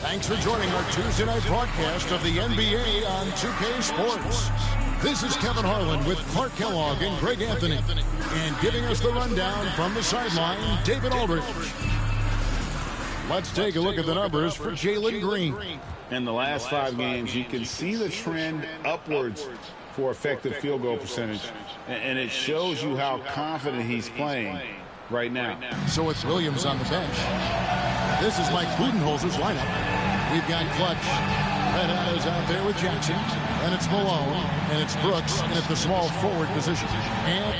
Thanks for joining our Tuesday night broadcast of the NBA on 2K Sports. This is Kevin Harlan with Clark Kellogg and Greg Anthony. And giving us the rundown from the sideline, David Aldridge. Let's take a look at the numbers for Jalen Green. In the last 5 games, you can see the trend upwards for effective field goal percentage. And it shows you how confident he's playing right now. So it's Williams on the bench. This is Mike Budenholzer's lineup. We've got Clutch. Red is out there with Jackson. And it's Malone. And it's Brooks in at the small forward position. And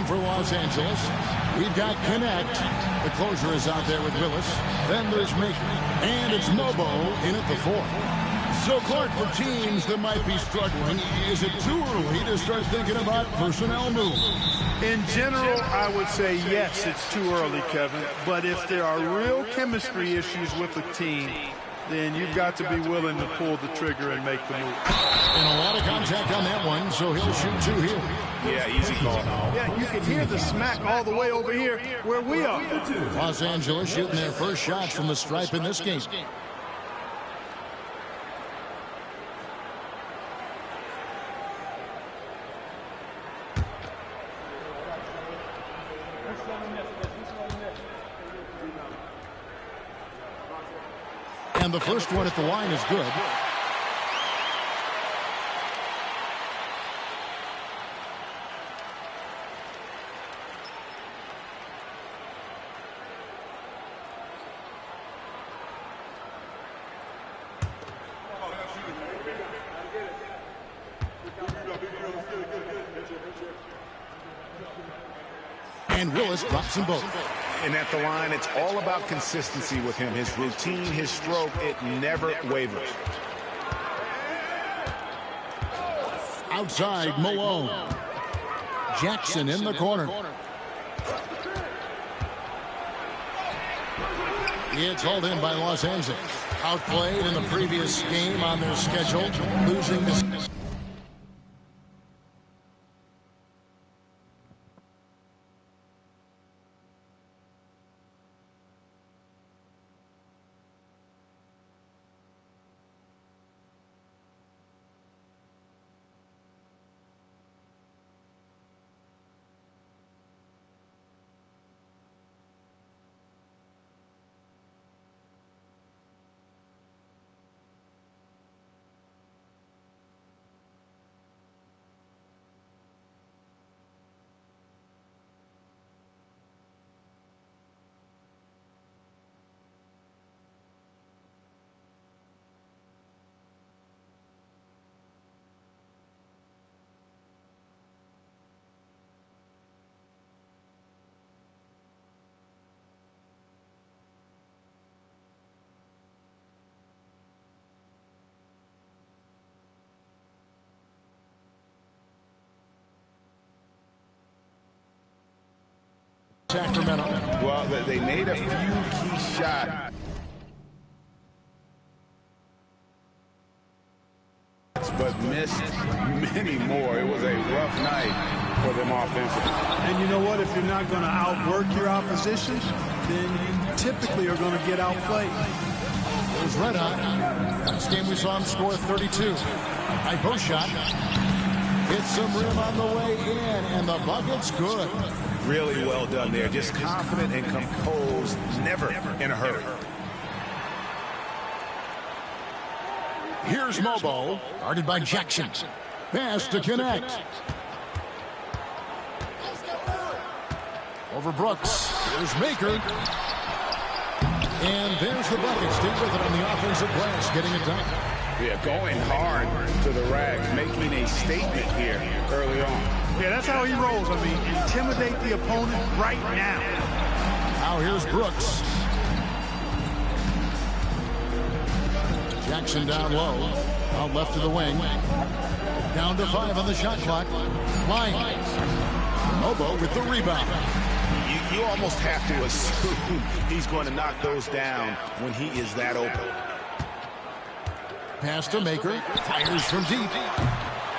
for Los Angeles, we've got Connect. The closer is out there with Willis. Then there's Maker. And it's Mobo in at the 4. So, Clark, for teams that might be struggling, is it too early to start thinking about personnel moves? In general, I would say yes, it's too early, Kevin. But if there are real chemistry issues with the team, then you've got to be willing to pull the trigger and make the move. And a lot of contact on that one, so he'll shoot 2 here. Yeah, easy call. Yeah, you can hear the smack all the way over here where we are. Los Angeles shooting their first shots from the stripe in this game. And the first one at the line is good. And Willis drops them both. And at the line, it's all about consistency with him. His routine, his stroke, it never wavers. Outside, Malone. Jackson in the corner. It's hauled in by Los Angeles. Outplayed in the previous game on their schedule, losing this. Sacramento. Well, they made a few key shots, but missed many more. It was a rough night for them offensively. And you know what? If you're not going to outwork your opposition, then you typically are going to get outplayed. It was red hot. Last game we saw him score 32. High post shot. Hits some rim on the way in, and the bucket's good. Really well done there. Just confident and composed, never in a hurry. Here's Mobo, guarded by Jackson. Pass to Connect. Over Brooks. Here's Maker. And there's the bucket. Stay with it on the offensive glass, getting it done. Yeah, going hard to the rack, making a statement here early on. Yeah, that's how he rolls. I mean, intimidate the opponent right now. Now here's Brooks. Jackson down low. Out left to the wing. Down to 5 on the shot clock. Lyons. Mobo with the rebound. You almost have to assume he's going to knock those down when he is that open. Pass to Maker. Fires from deep.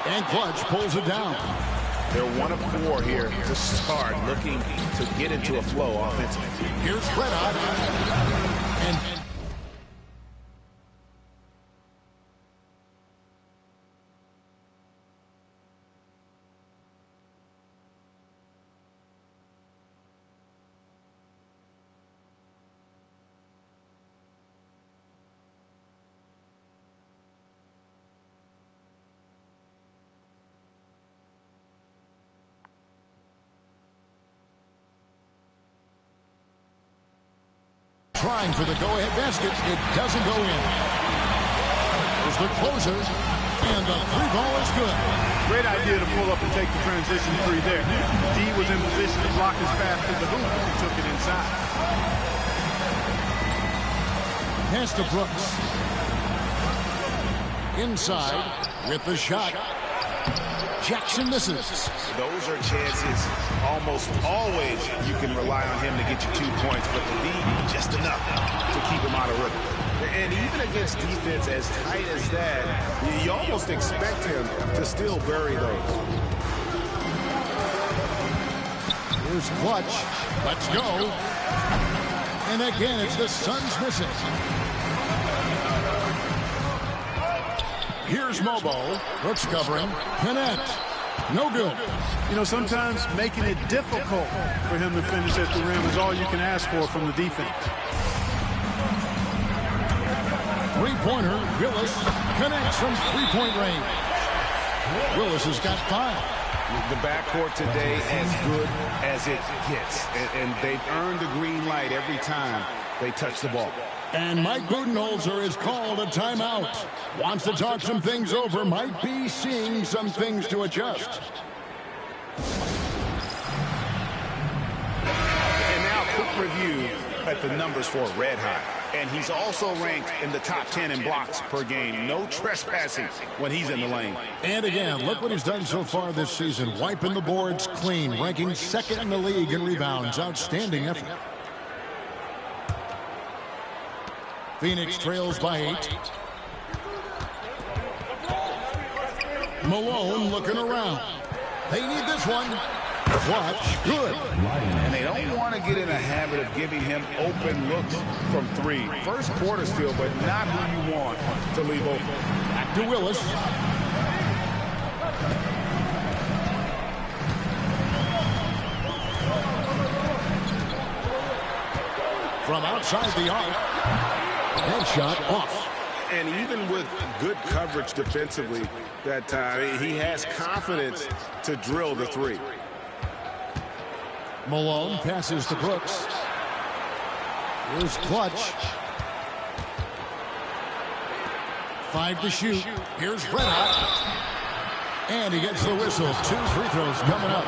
And Clutch pulls it down. They're 1 of 4 here to start, looking to get into a flow offensively. Here's Credot. And trying for the go-ahead basket. It doesn't go in. There's the closer, and the three ball is good. Great idea to pull up and take the transition three there. D was in position to block his path to the hoop if he took it inside. Pass to Brooks. Inside with the shot. Jackson misses. Those are chances almost always you can rely on him to get you 2 points, but the D just enough to keep him out of rhythm. And even against defense as tight as that, you almost expect him to still bury those. Here's Clutch. Let's go. And again, it's the Suns missing. Here's Mobo. Brooks covering. Connect. No good. You know, sometimes making it difficult for him to finish at the rim is all you can ask for from the defense. Three-pointer. Willis connects from three-point range. Willis has got 5. The backcourt today as good as it gets. And they've earned the green light every time they touch the ball. And Mike Budenholzer has called a timeout. Wants to talk some things over. Might be seeing some things to adjust. And now a quick review at the numbers for Red Hot. And he's also ranked in the top 10 in blocks per game. No trespassing when he's in the lane. And again, look what he's done so far this season. Wiping the boards clean. Ranking 2nd in the league in rebounds. Outstanding effort. Phoenix trails by 8. Malone looking around. They need this one. Clutch, good. And they don't want to get in a habit of giving him open looks from 3. First quarter's feel, but not who you want to leave open. Back to Willis. From outside the arc. Headshot off. And even with good coverage defensively that time, he has confidence to drill the 3. Malone passes to Brooks. Here's Clutch. 5 to shoot. Here's Credot. And he gets the whistle. 2 free throws coming up.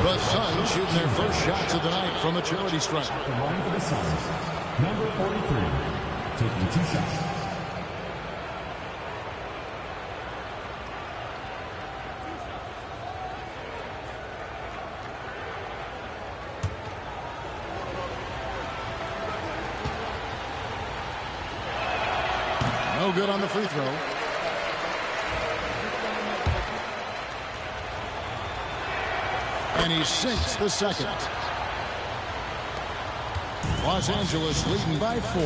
The Suns shooting their first shots of the night from a charity stripe. The line for the Suns. Number 43, taking 2 shots. No good on the free throw. And he sinks the second. Los Angeles leading by 4.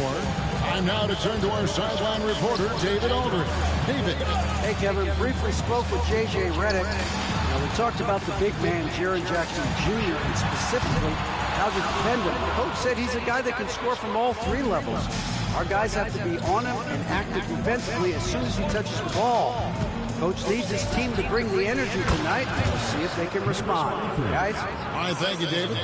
Time now to turn to our sideline reporter, David Aldridge. David. Hey, Kevin. Briefly spoke with J.J. Redick. Now, we talked about the big man, Jaren Jackson Jr., and specifically how to defend him. The coach said he's a guy that can score from all 3 levels. Our guys have to be on him and active defensively as soon as he touches the ball. Coach needs his team to bring the energy tonight. We'll see if they can respond. Guys? All right, thank you, David.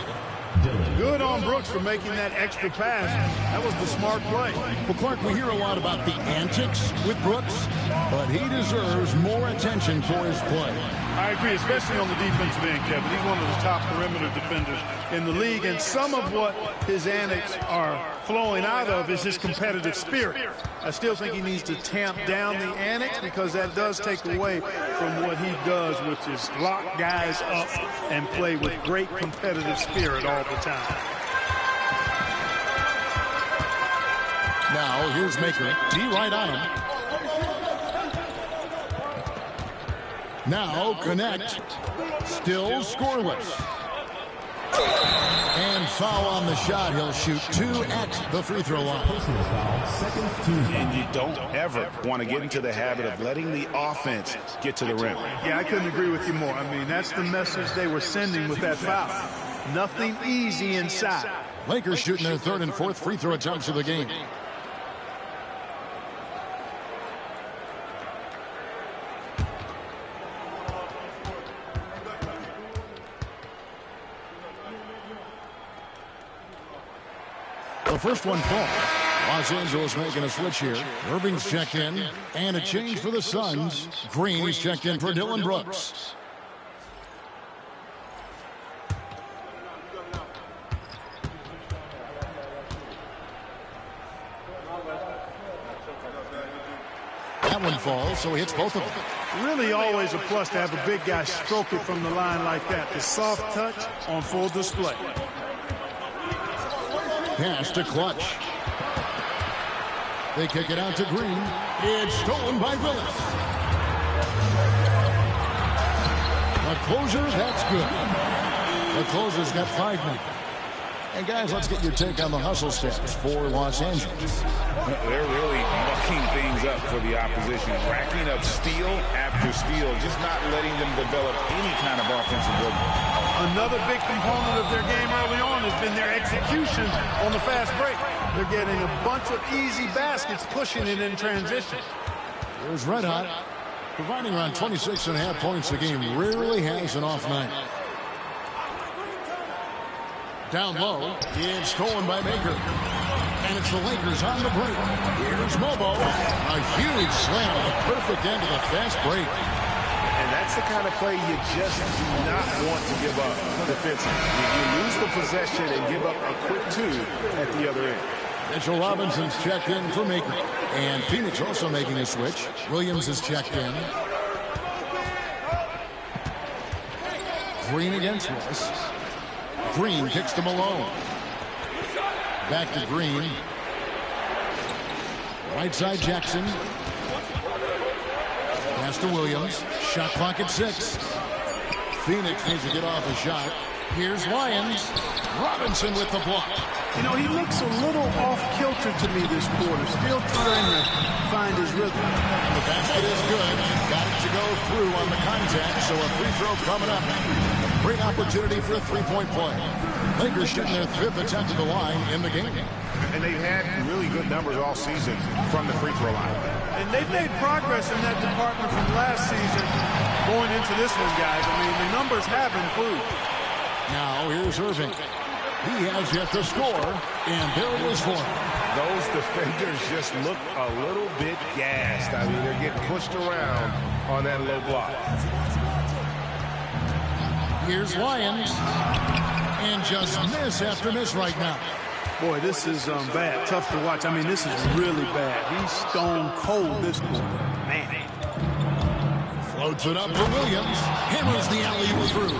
Good on Brooks for making that extra pass. That was the smart play. Well, Clark, we hear a lot about the antics with Brooks, but he deserves more attention for his play. I agree, especially on the defensive end, Kevin. He's one of the top perimeter defenders in the league, and some of what his antics are flowing out of is his competitive spirit. I still think he needs to tamp down the antics because that does take away from what he does, which is lock guys up and play with great competitive spirit all the time. Now, here's Maker. D right on him. Now, Connect. Still scoreless. And foul on the shot. He'll shoot 2 at the free throw line. And you don't ever want to get into the habit of letting the offense get to the rim. Yeah, I couldn't agree with you more. I mean, that's the message they were sending with that foul. Nothing easy inside. Lakers shooting their 3rd and 4th free throw attempts of the game. The first one falls. Los Angeles making a switch here. Irving's checked in. And a change for the Suns. Green's checked in for Dillon Brooks. That one falls, so he hits both of them. Really always a plus to have a big guy stroke it from the line like that. The soft touch on full display. Pass to Clutch. They kick it out to Green. It's stolen by Willis. A closer, that's good. The closer's got 5 now. And guys, let's get your take on the hustle stats for Los Angeles. They're really mucking things up for the opposition, racking up steal after steal, just not letting them develop any kind of offensive rhythm. Another big component of their game early on has been their execution on the fast break. They're getting a bunch of easy baskets, pushing it in transition. There's Red Hot, providing around 26.5 points a game. Rarely has an off night. Down low, it's stolen by Maker. And it's the Lakers on the break. Here's Mobo. A huge slam, the perfect end of the fast break. And that's the kind of play you just do not want to give up defensively. You lose the possession and give up a quick 2 at the other end. Mitchell Robinson's checked in for Maker. And Phoenix also making a switch. Williams is checked in. Green against Willis. Green kicks to Malone. Back to Green. Right side Jackson. Pass to Williams. Shot clock at 6. Phoenix needs to get off a shot. Here's Lyons. Robinson with the block. You know, he looks a little off-kilter to me this quarter. Still trying to find his rhythm. And the basket is good. Got it to go through on the contact, so a free throw coming up. Great opportunity for a three-point play. Lakers shooting their 5th attempt at the line in the game. And they've had really good numbers all season from the free throw line. And they've made progress in that department from last season going into this one, guys. I mean, the numbers have improved. Now here's Irving. He has yet to score, and there it is for him. Those defenders just look a little bit gassed. I mean, they're getting pushed around on that low block. Here's Lyons. And just miss after miss right now. Boy, this is bad. Tough to watch. I mean, this is really bad. He's stone cold this quarter. Man. Floats it up for Williams. Hammers the alley-oop through.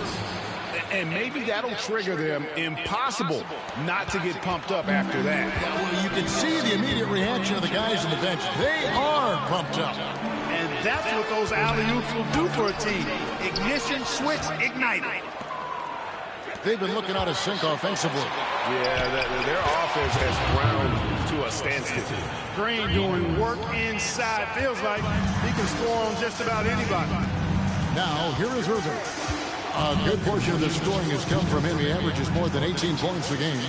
And maybe that'll trigger them. Impossible not to get pumped up after that. Yeah, well, you can see the immediate reaction of the guys on the bench. They are pumped up. And that's what those alley-oops will do for a team. Ignition, switch, ignite. They've been looking out of sync offensively. Yeah, their offense has ground to a standstill. Green doing work inside. Feels like he can score on just about anybody. Now, here is Irving. A good portion of the scoring has come from him. He averages more than 18 points a game.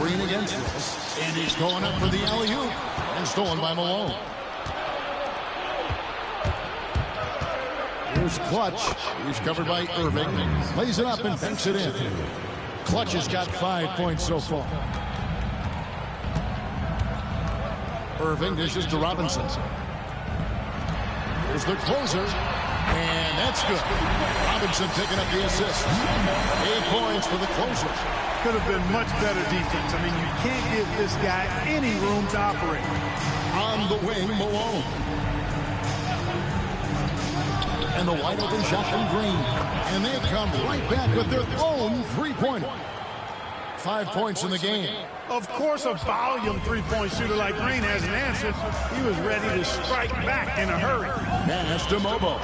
Green against this. And he's going up for the alley-oop. And stolen by Malone. Here's Clutch. He's covered by Irving. Lays it up and banks it in. Clutch has got 5 points so far. Irving dishes to Robinson. Here's the closer. And that's That's good. Robinson picking up the assist. 8 points for the closer. Could have been much better defense. I mean, you can't give this guy any room to operate. On the wing, Malone. And the wide open shot from Green. And they come right back with their own three-pointer. 5 points in the game. Of course, a volume three-point shooter like Green has an answer. He was ready to strike back in a hurry. Pass to Mobo.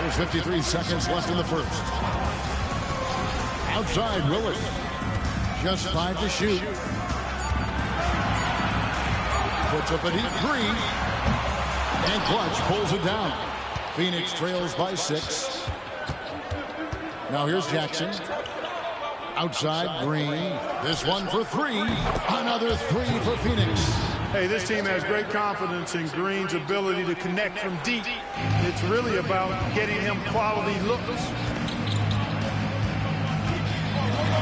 There's 53 seconds left in the first. Outside, Willis. Just 5 to shoot. Puts up a deep three. And Clutch pulls it down. Phoenix trails by 6. Now here's Jackson. Outside, Green. This one for 3. Another 3 for Phoenix. Hey, this team has great confidence in Green's ability to connect from deep. It's really about getting him quality looks.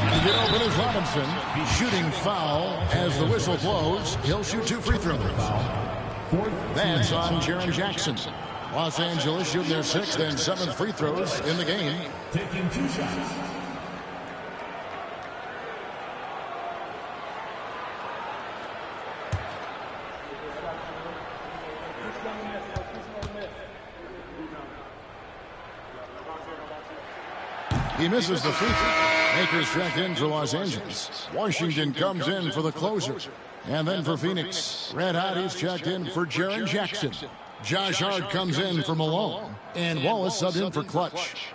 To get open is Robinson. He's shooting foul as the whistle blows. He'll shoot 2 free throws. That's on Jaren Jackson. Los Angeles shooting their 6th and 7th free throws in the game. Taking 2 shots. He misses the free throw. Lakers check in for Los Angeles. Washington comes in for the closer. And then for Phoenix, Red Hotties checked in for Jaren Jackson. Josh Hart comes in for Malone. And Wallace subbed in for Clutch.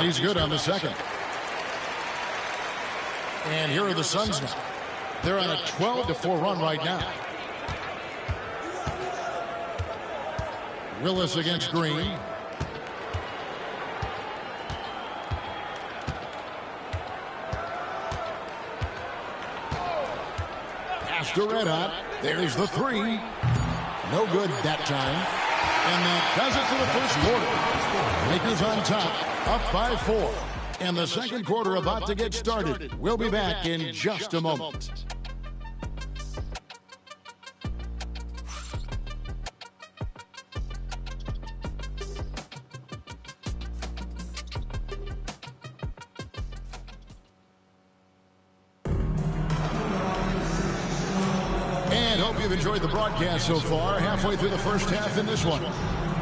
And he's good on the second. And here are the Suns now. They're on a 12-4 run right now. Willis against Green. Pass to Red Hot. There's the three. No good that time. And that does it for the first quarter. Lakers on top, up by 4. And the second quarter about to get started. We'll be back in just a moment. Hope you've enjoyed the broadcast so far. Halfway through the first half in this one.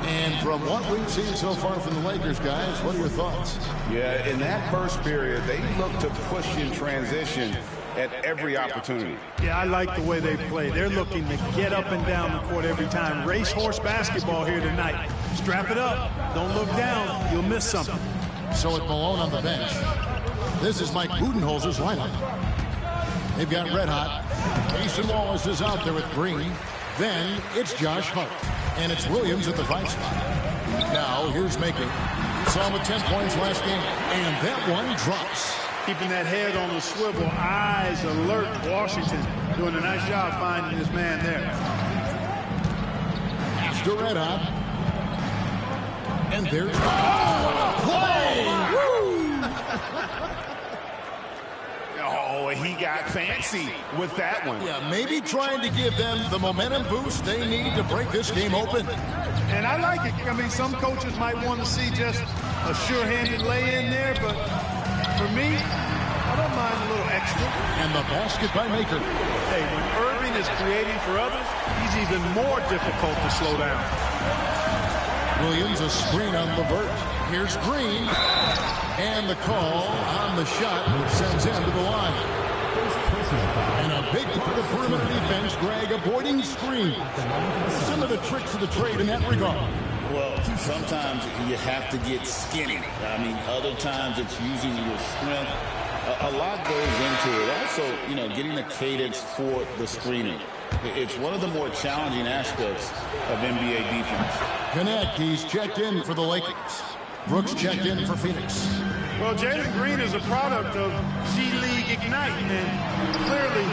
And from what we've seen so far from the Lakers, guys, what are your thoughts? Yeah, in that first period, they looked to push in transition at every opportunity. Yeah, I like the way they play. They're looking to get up and down the court every time. Racehorse basketball here tonight. Strap it up. Don't look down. You'll miss something. So with Malone on the bench, this is Mike Budenholzer's lineup. They've got Red Hot. Mason Wallace is out there with Green. Then it's Josh Hart. And it's Williams at the 5 spot. Now here's Maker. Saw him with 10 points last game. And that one drops. Keeping that head on the swivel. Eyes alert. Washington doing a nice job finding his man there. Pass to Red Hot. And there's... Oh, play! Oh, he got fancy with that one. Yeah, maybe trying to give them the momentum boost they need to break this game open. And I like it. I mean, some coaches might want to see just a sure-handed lay-in there, but for me, I don't mind a little extra. And the basket by Maker. Hey, when Irving is creating for others, he's even more difficult to slow down. Williams, a screen on LeVert. Here's Green. And the call on the shot, which sends him to the line. And a big for the perimeter defense, Greg, avoiding screen. Some of the tricks of the trade in that regard. Well, sometimes you have to get skinny. I mean, other times it's using your strength. A lot goes into it. Also, you know, getting the cadence for the screening. It's one of the more challenging aspects of NBA defense. Connect, he's checked in for the Lakers. Brooks checked in for Phoenix. Well, Jalen Green is a product of G League Ignite, and clearly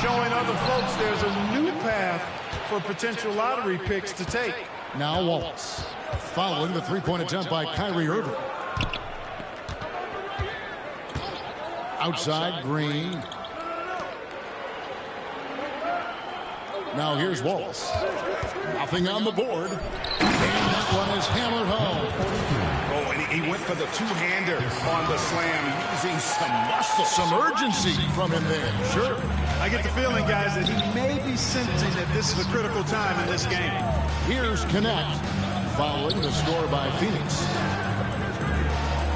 showing other folks there's a new path for potential lottery picks to take. Now Wallace, following the three-point attempt by Kyrie Irving. Outside, Green. Now here's Wallace. Nothing on the board. And that one is hammered home. Oh, and he went for the two-hander on the slam, using some muscle. Some urgency from him there. Sure. I get the feeling, guys, that he may be sensing that this is a critical time in this game. Here's Connect, following the score by Phoenix.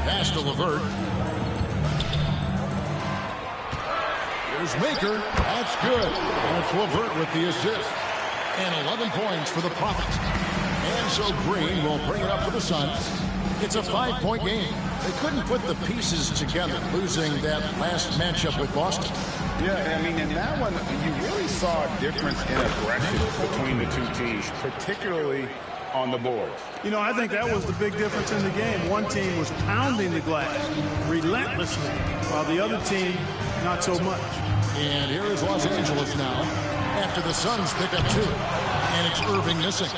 Pass to LeVert. Here's Maker. That's good. And it's LeVert with the assist. And 11 points for the Prophets. And so Green will bring it up for the Suns. It's a 5-point game. They couldn't put the pieces together, losing that last matchup with Boston. Yeah, I mean, in that one, you really saw a difference in aggression between the two teams, particularly on the boards. You know, I think that was the big difference in the game. One team was pounding the glass relentlessly, while the other team, not so much. And here is Los Angeles now, after the Suns pick up 2. And it's Irving missing.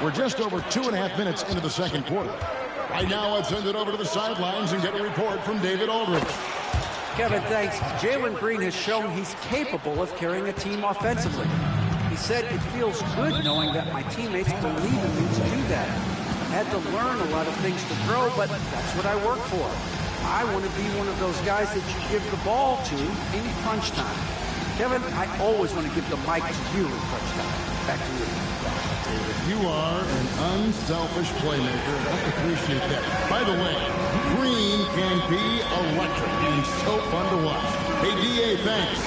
We're just over 2.5 minutes into the second quarter. Right now, let's send it over to the sidelines and get a report from David Aldridge. Kevin, thanks. Jalen Green has shown he's capable of carrying a team offensively. He said, "It feels good knowing that my teammates believe in me to do that. I had to learn a lot of things to grow, but that's what I work for. I want to be one of those guys that you give the ball to in crunch time." Kevin, I always want to give the mic to you in crunch time. Back to you. You are an unselfish playmaker. I appreciate that. By the way, Green can be electric and so fun to watch. Hey, DA, thanks.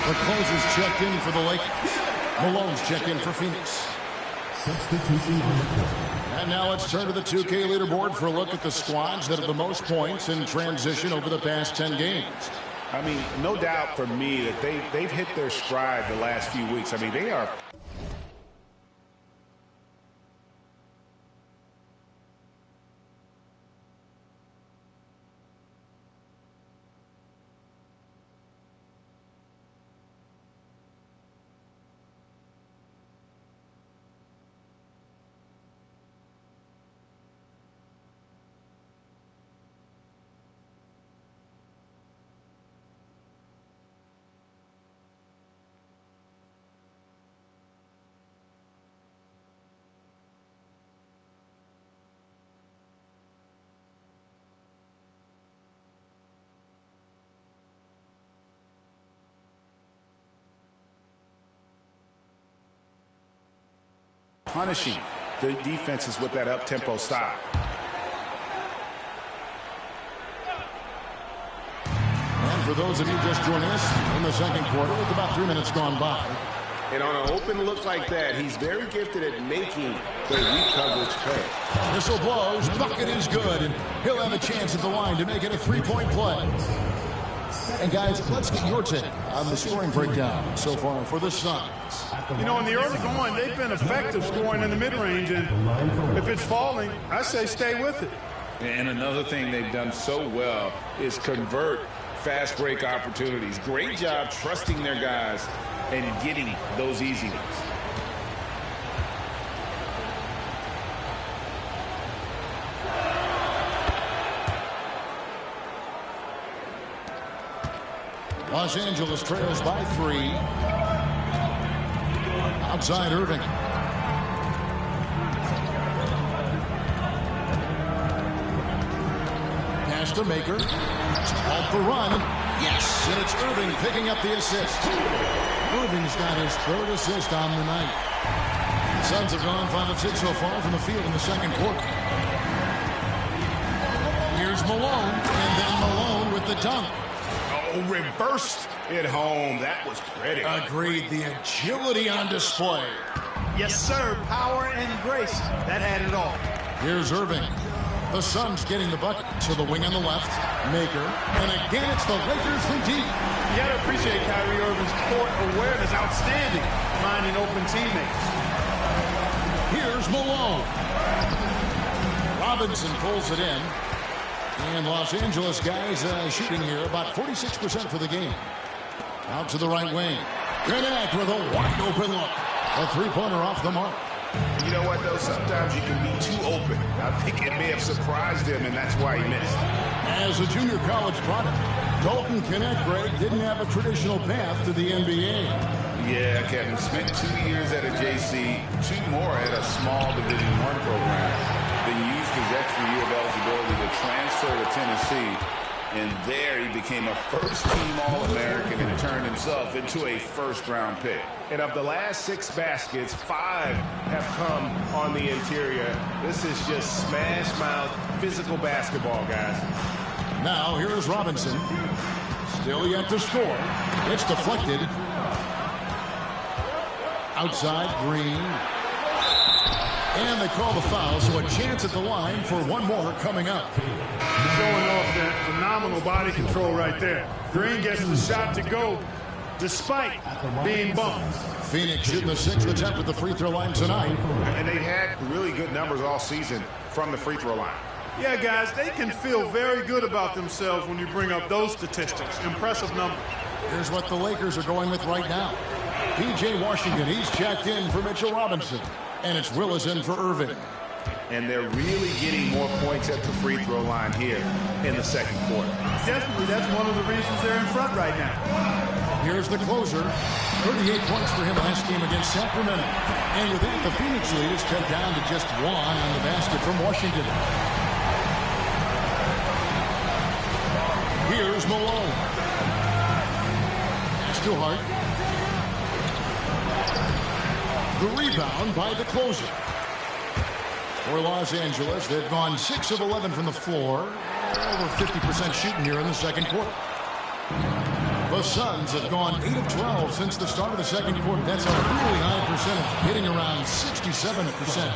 The closer's checked in for the Lakers. Malone's checked in for Phoenix. Substitution on the court. And now let's turn to the 2K leaderboard for a look at the squads that have the most points in transition over the past 10 games. I mean, no doubt for me that they've hit their stride the last few weeks. I mean, they are... punishing the defenses with that up-tempo style. And for those of you just joining us in the second quarter, with about 3 minutes gone by. And on an open look like that, he's very gifted at making the weak coverage play. Whistle blows, bucket is good, and he'll have a chance at the line to make it a three-point play. And guys, let's get your take on the scoring breakdown so far for the Suns. You know, in the early going, they've been effective scoring in the mid-range, and if it's falling, I say stay with it. And another thing they've done so well is convert fast break opportunities. Great job trusting their guys and getting those easy ones. Los Angeles trails by 3. Outside Irving. Pass to Maker. Off the run. Yes, and it's Irving picking up the assist. Irving's got his third assist on the night. The Suns have gone 5 of 6 so far from the field in the second quarter. Here's Malone, and then Malone with the dunk. Oh, reversed it home. That was pretty. Agreed. The agility on display. Yes, sir. Power and grace. That had it all. Here's Irving. The Suns getting the bucket to the wing on the left. Maker. And again, it's the Lakers from deep. You got to appreciate Kyrie Irving's court awareness. Outstanding. Finding open teammates. Here's Malone. Robinson pulls it in. And Los Angeles guys shooting here about 46% for the game. Out to the right wing. Connect with a wide open look. A three-pointer off the mark. You know what, though? Sometimes you can be too open. I think it may have surprised him, and that's why he missed. As a junior college product, Dalton Knecht, Greg, didn't have a traditional path to the NBA. Yeah, Kevin. Spent 2 years at a JC, 2 more at a small Division I program. Then used his extra year of eligibility to transfer to Tennessee. And there he became a first-team All-American and turned himself into a first-round pick. And of the last 6 baskets, 5 have come on the interior. This is just smash-mouth physical basketball, guys. Now, here's Robinson. Still yet to score. It's deflected. Outside, Green. And they call the foul, so a chance at the line for one more coming up. Showing off that phenomenal body control right there. Green gets the shot to go despite being bumped. Phoenix shooting the 6th attempt at the free throw line tonight. And they had really good numbers all season from the free throw line. Yeah, guys, they can feel very good about themselves when you bring up those statistics. Impressive numbers. Here's what the Lakers are going with right now. P.J. Washington, he's checked in for Mitchell Robinson. And it's Willis in for Irving. And they're really getting more points at the free throw line here in the second quarter. Definitely, that's one of the reasons they're in front right now. Here's the closer. 38 points for him last game against Sacramento. And with that, the Phoenix lead is cut down to just 1 on the basket from Washington. Here's Malone. Pass to Hart. The rebound by the closer. For Los Angeles, they've gone 6 of 11 from the floor. Over 50% shooting here in the second quarter. The Suns have gone 8 of 12 since the start of the second quarter. That's a really high percentage, hitting around 67%.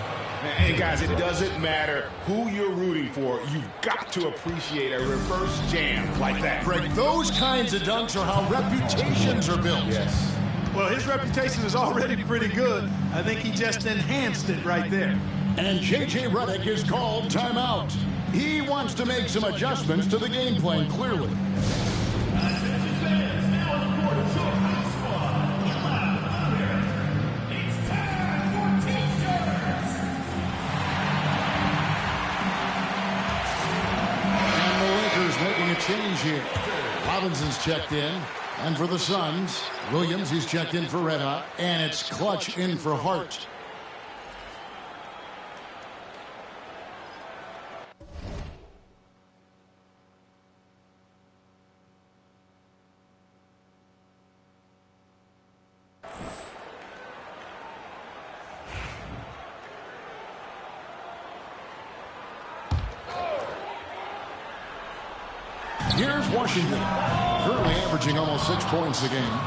And guys, it doesn't matter who you're rooting for. You've got to appreciate a reverse jam like that. Greg, those kinds of dunks are how reputations are built. Yes. Well, his reputation is already pretty good. I think he just enhanced it right there. And J.J. Redick is called timeout. He wants to make some adjustments to the game plan, clearly. And the Lakers making a change here. Robinson's checked in. And for the Suns, Williams, he's checked in for Red Hot. And it's Clutch in for Hart. Here's Washington, currently averaging almost 6 points a game.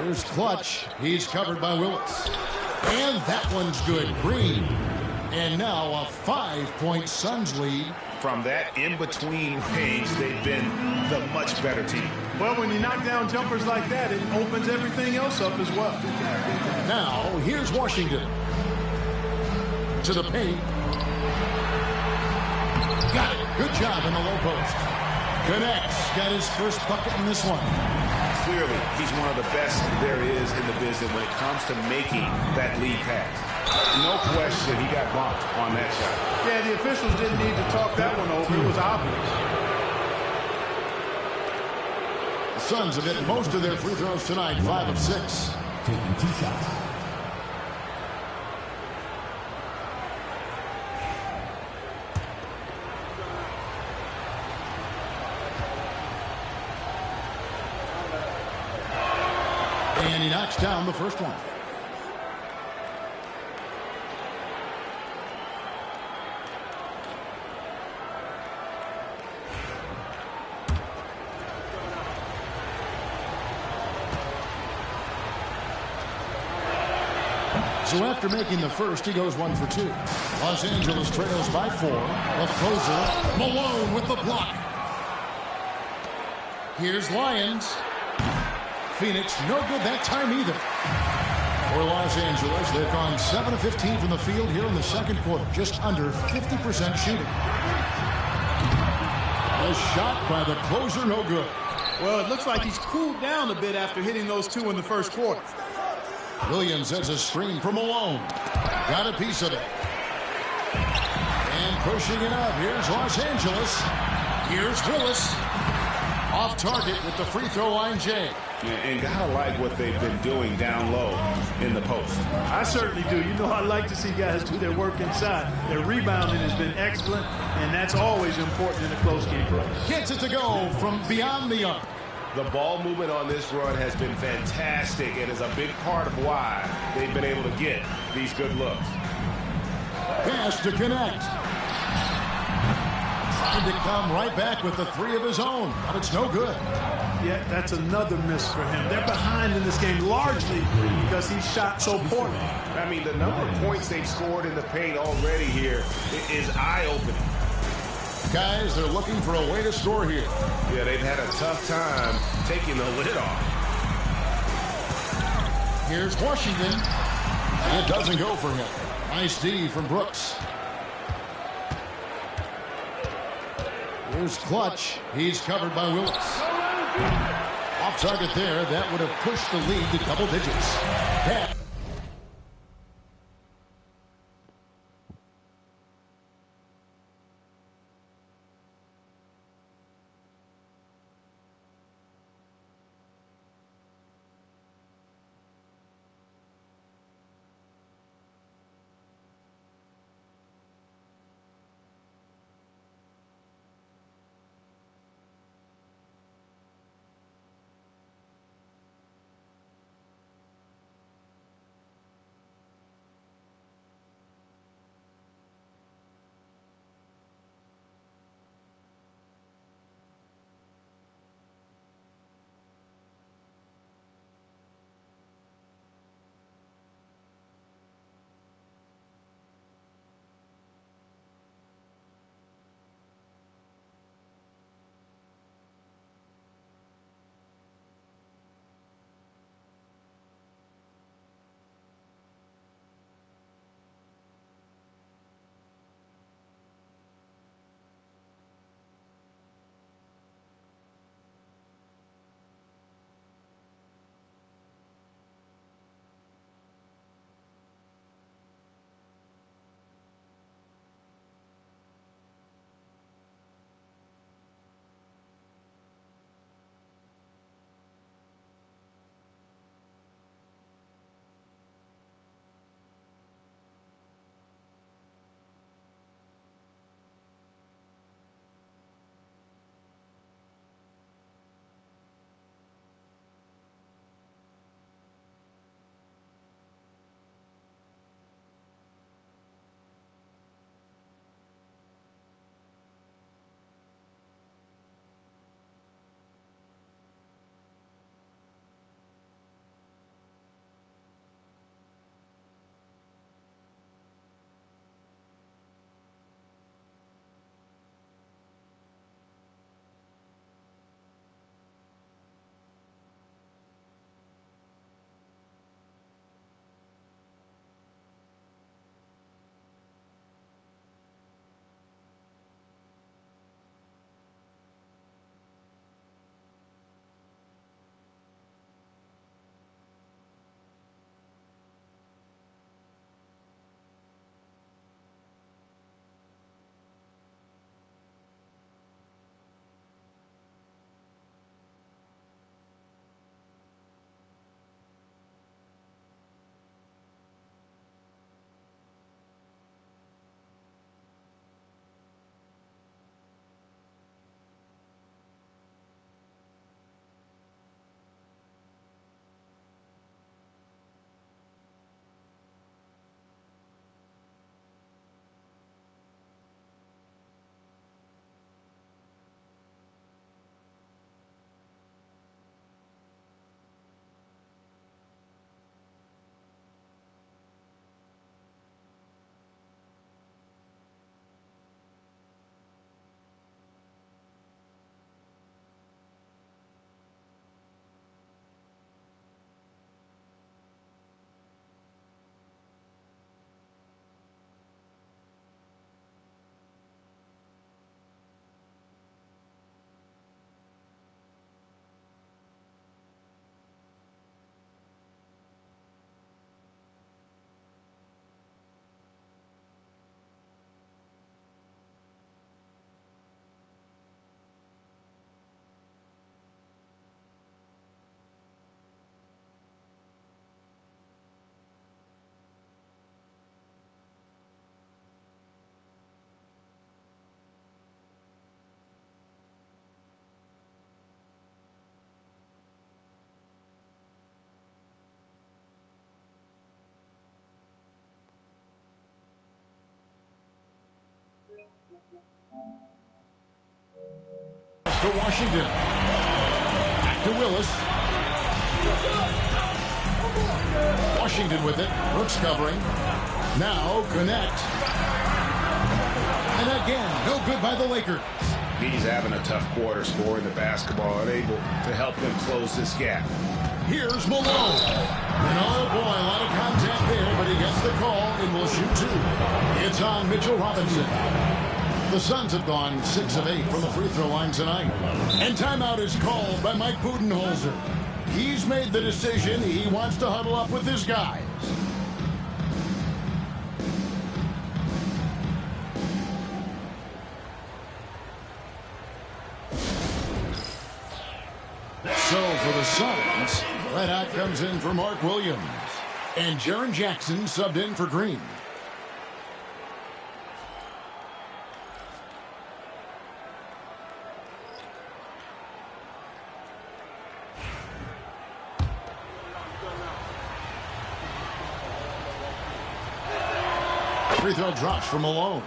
Here's Clutch. He's covered by Willis. And that one's good. Green. And now a 5-point Suns lead. From that in-between range, they've been the much better team. Well, when you knock down jumpers like that, it opens everything else up as well. Now, here's Washington. To the paint. Got it. Good job in the low post. Connects. Got his first bucket in this one. Clearly, he's one of the best there is in the business when it comes to making that lead pass. No question, he got bumped on that shot. Yeah, the officials didn't need to talk that one over. It was obvious. The Suns have hit most of their free throws tonight, 5 of 6. Taking 2 shots. And he knocks down the first one. So after making the first, he goes 1 for 2. Los Angeles trails by 4. The closer, Malone with the block. Here's Lyons. Phoenix, no good that time either. For Los Angeles, they've gone 7 of 15 from the field here in the second quarter. Just under 50% shooting. A shot by the closer, no good. Well, it looks like he's cooled down a bit after hitting those 2 in the first quarter. Williams has a screen from Malone. Got a piece of it. And pushing it up. Here's Los Angeles. Here's Willis. Off target with the free throw line, Jay. And gotta like what they've been doing down low in the post. I certainly do. You know, I like to see guys do their work inside. Their rebounding has been excellent, and that's always important in a close game. Gets it to go from beyond the arc. The ball movement on this run has been fantastic and is a big part of why they've been able to get these good looks. Pass to Connect. Trying to come right back with the 3 of his own, but it's no good. Yeah, that's another miss for him. They're behind in this game largely because he shot so poorly. I mean, the number of points they've scored in the paint already here is eye-opening. Guys, they're looking for a way to score here. Yeah, they've had a tough time taking the lid off. Here's Washington. It doesn't go for him. Nice D from Brooks. Here's Clutch. He's covered by Willis. Off target there. That would have pushed the lead to double digits. Pat. To Washington. Back to Willis. Washington with it. Brooks covering. Now connect. And again, no good by the Lakers. He's having a tough quarter scoring the basketball and able to help them close this gap. Here's Malone. And oh boy, a lot of contact there, but he gets the call and will shoot two. It's on Mitchell Robinson. The Suns have gone 6 of 8 from the free throw line tonight. And timeout is called by Mike Budenholzer. He's made the decision. He wants to huddle up with his guys. So for the Suns, Red Hot comes in for Mark Williams. And Jaren Jackson subbed in for Green. Free throw drops for Malone.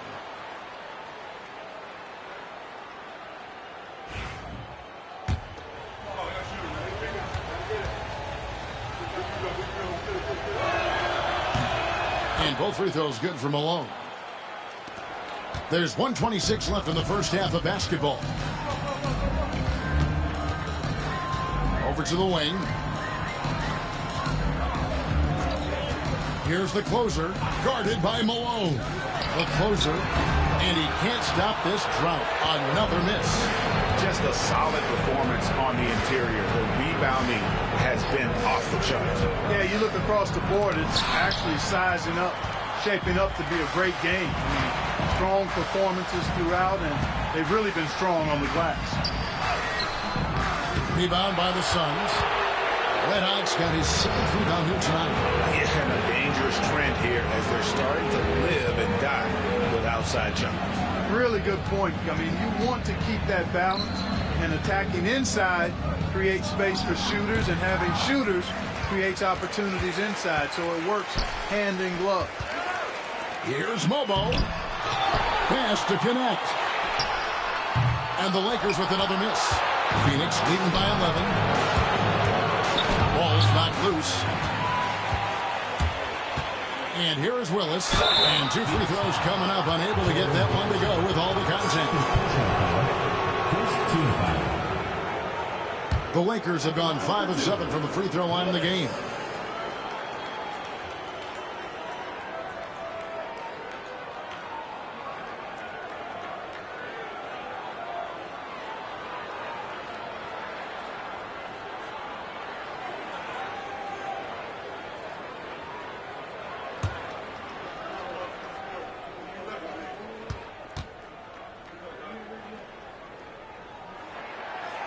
And both free throws good for Malone. There's 1:26 left in the first half of basketball. Over to the wing. Here's the closer, guarded by Malone. The closer, and he can't stop this drought. Another miss. Just a solid performance on the interior. The rebounding has been off the charts. Yeah, you look across the board, it's actually sizing up, shaping up to be a great game. I mean, strong performances throughout, and they've really been strong on the glass. Rebound by the Suns. Red Hot's got his 7th rebound here tonight. Yeah, and a dangerous trend here as they're starting to live and die with outside jumpers. Really good point. I mean, you want to keep that balance, and attacking inside creates space for shooters, and having shooters creates opportunities inside, so it works hand in glove. Here's Mobo. Pass to connect. And the Lakers with another miss. Phoenix leading by 11. Ball's knocked loose. And here is Willis. And 2 free throws coming up. Unable to get that one to go with all the contact. The Lakers have gone 5 of 7 from the free throw line in the game.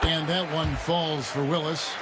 And that one falls for Willis.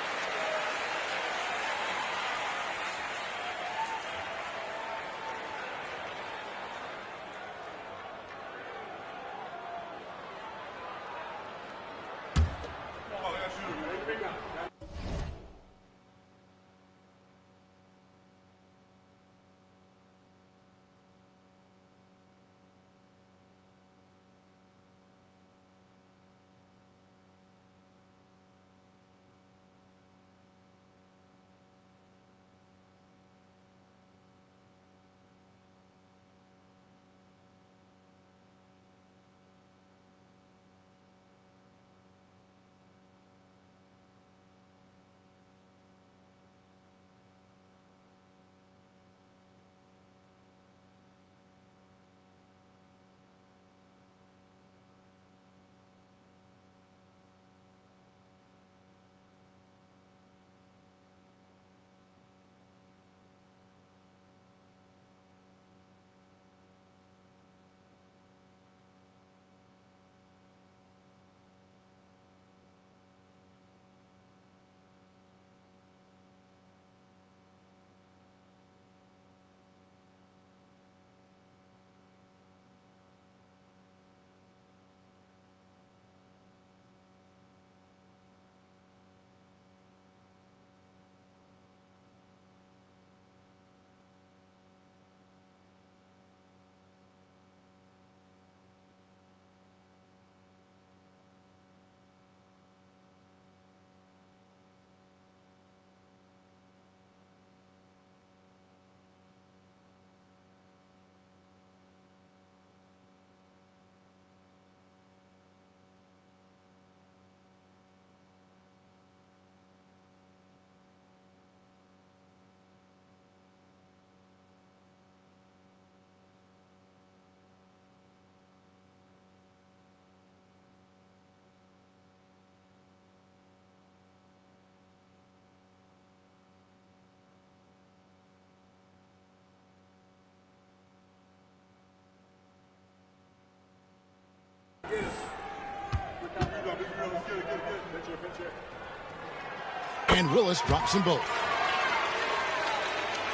And Willis drops them both.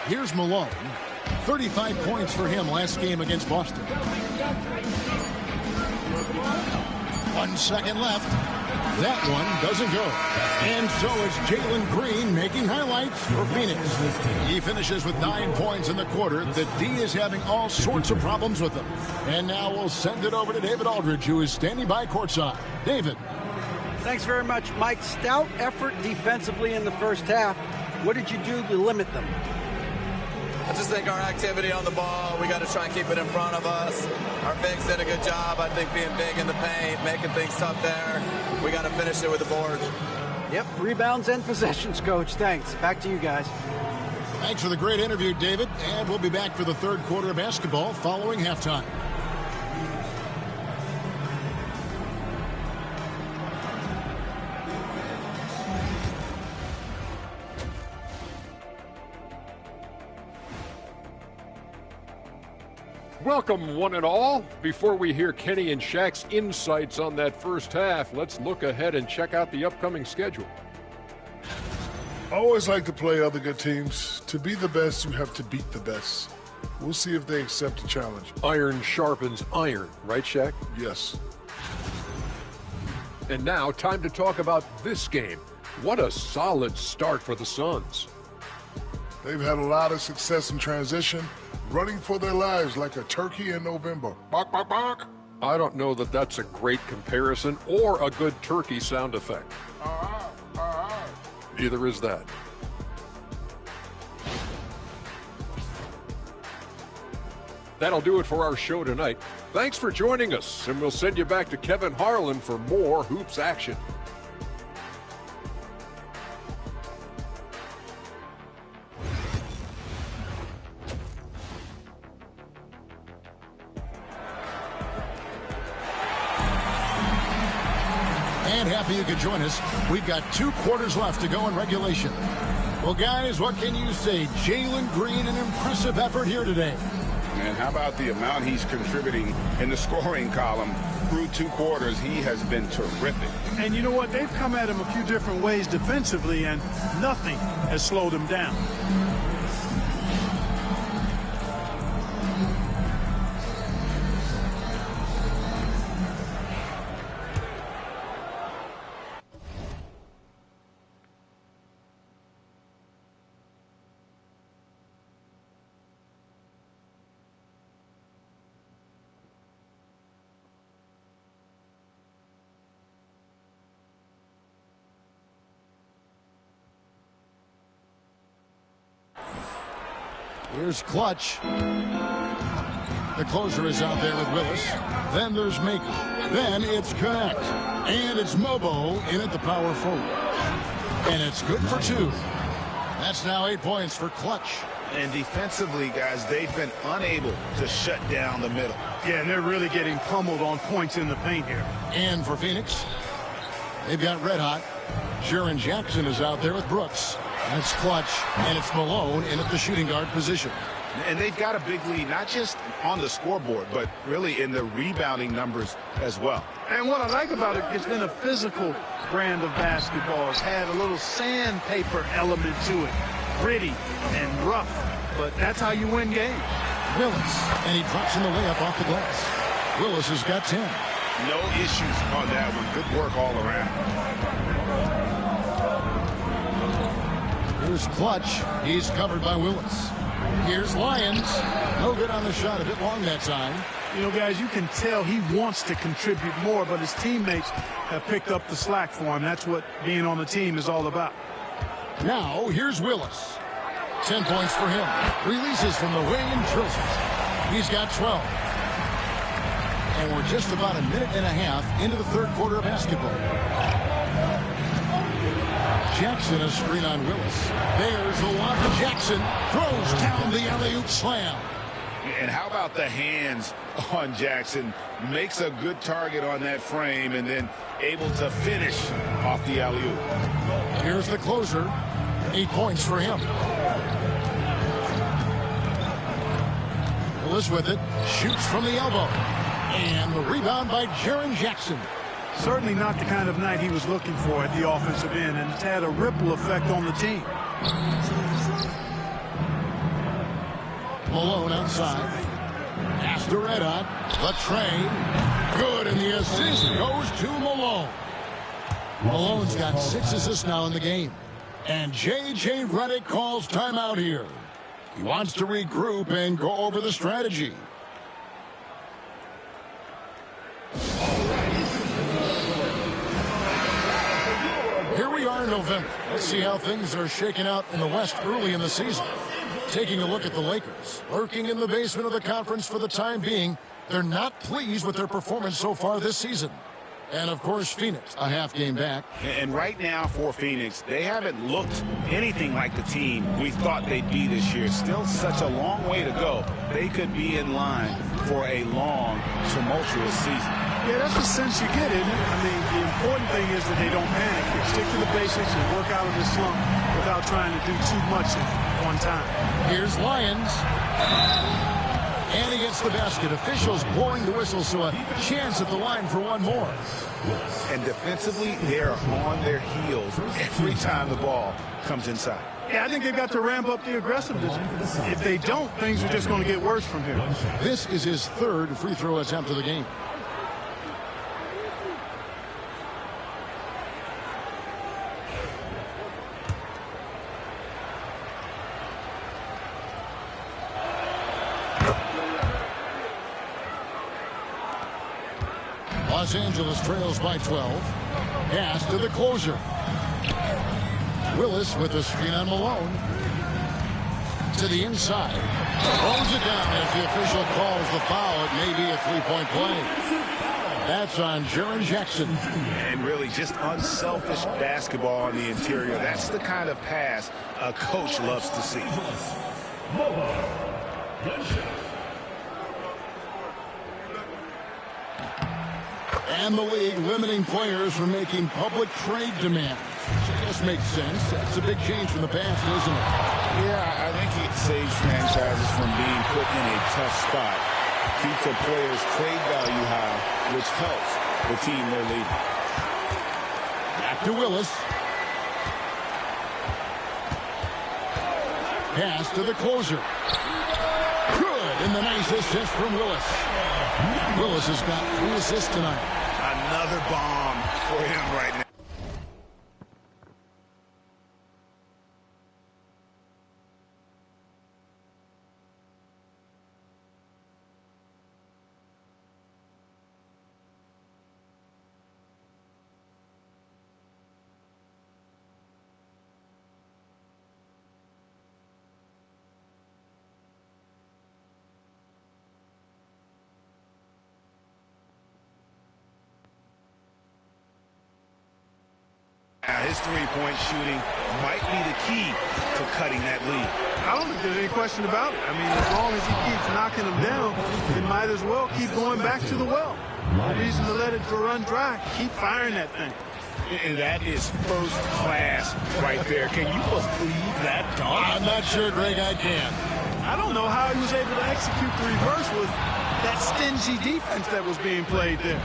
Here's Malone. 35 points for him last game against Boston. 1 second left. That one doesn't go. And so is Jalen Green making highlights for Phoenix. He finishes with 9 points in the quarter. The D is having all sorts of problems with him. And now we'll send it over to David Aldridge, who is standing by courtside. David. Thanks very much, Mike. Stout effort defensively in the first half. What did you do to limit them? I just think our activity on the ball, we got to try and keep it in front of us. Our bigs did a good job, I think, being big in the paint, making things tough there. We got to finish it with the board. Yep, rebounds and possessions, Coach. Thanks. Back to you guys. Thanks for the great interview, David. And we'll be back for the third quarter of basketball following halftime. Welcome, one and all. Before we hear Kenny and Shaq's insights on that first half, let's look ahead and check out the upcoming schedule. I always like to play other good teams. To be the best, you have to beat the best. We'll see if they accept the challenge. Iron sharpens iron, right, Shaq? Yes. And now, time to talk about this game. What a solid start for the Suns. They've had a lot of success in transition, running for their lives like a turkey in November. Bark, bark, bark. I don't know that that's a great comparison or a good turkey sound effect. Neither is that. That'll do it for our show tonight. Thanks for joining us, and we'll send you back to Kevin Harlan for more hoops action. And happy you could join us. We've got 2 quarters left to go in regulation. Well, guys, what can you say? Jalen Green, an impressive effort here today. And how about the amount he's contributing in the scoring column through 2 quarters? He has been terrific. And you know what? They've come at him a few different ways defensively, and nothing has slowed him down. Here's Clutch. The closer is out there with Willis. Then there's Maker. Then it's Connect. And it's Mobo in at the power forward. And it's good for 2. That's now 8 points for Clutch. And defensively, guys, they've been unable to shut down the middle. Yeah, and they're really getting pummeled on points in the paint here. And for Phoenix, they've got red hot. Jaren Jackson is out there with Brooks. And it's Clutch, and it's Malone in at the shooting guard position. And they've got a big lead, not just on the scoreboard, but really in the rebounding numbers as well. And what I like about it, it's been a physical brand of basketball. It's had a little sandpaper element to it. Gritty and rough, but that's how you win games. Willis, and he drops in the layup off the glass. Willis has got 10. No issues on that one. Good work all around. Here's Clutch. He's covered by Willis. Here's Lyons. No good on the shot. A bit long that time. You know, guys, you can tell he wants to contribute more, but his teammates have picked up the slack for him. That's what being on the team is all about. Now, here's Willis. 10 points for him. Releases from the wing and drills it. He's got 12. And we're just about a minute and a half into the third quarter of basketball. Jackson, a screen on Willis. There's the lob to Jackson. Throws down the alley-oop slam. And how about the hands on Jackson? Makes a good target on that frame and then able to finish off the alley-oop. Here's the closer. 8 points for him. Willis with it. Shoots from the elbow. And the rebound by Jaren Jackson. Certainly not the kind of night he was looking for at the offensive end, and it's had a ripple effect on the team. Malone outside. Pass to Redhot. The train. Good, and the assist goes to Malone. Malone's got 6 assists now in the game. And J.J. Redick calls timeout here. He wants to regroup and go over the strategy. Here we are in November. Let's see how things are shaking out in the West early in the season. Taking a look at the Lakers, lurking in the basement of the conference for the time being. They're not pleased with their performance so far this season. And, of course, Phoenix, a half game back. And right now for Phoenix, they haven't looked anything like the team we thought they'd be this year. Still such a long way to go. They could be in line for a long, tumultuous season. Yeah, that's the sense you get, isn't it? I mean, the important thing is that they don't panic. They stick to the basics and work out of the slump without trying to do too much at one time. Here's Lyons. And he gets the basket. Officials blowing the whistle, so a chance at the line for one more. And defensively, they're on their heels every time the ball comes inside. Yeah, I think they've got to ramp up the aggressiveness. If they don't, things are just going to get worse from here. This is his 3rd free throw attempt of the game. Los Angeles trails by 12. Pass to the closer. Willis with the screen on Malone. To the inside. Throws it down as the official calls the foul. It may be a three-point play. That's on Jaren Jackson. And really just unselfish basketball on the interior. That's the kind of pass a coach loves to see. And the league limiting players from making public trade demands. Which I guess makes sense. That's a big change from the past, isn't it? Yeah, I think it saves franchises from being put in a tough spot. Keeps a player's trade value high, which helps the team they're leading. Back to Willis. Pass to the closer. Good, and the nice assist from Willis. Willis has got 3 assists tonight. Another bomb for him right now. His three-point shooting might be the key to cutting that lead. I don't think there's any question about it. I mean, as long as he keeps knocking them down, they might as well keep going back to the well. No reason to let it run dry. Keep firing that thing. And that is first class right there. Can you believe that dunk? I'm not sure, Greg, I can. I don't know how he was able to execute the reverse with that stingy defense that was being played there.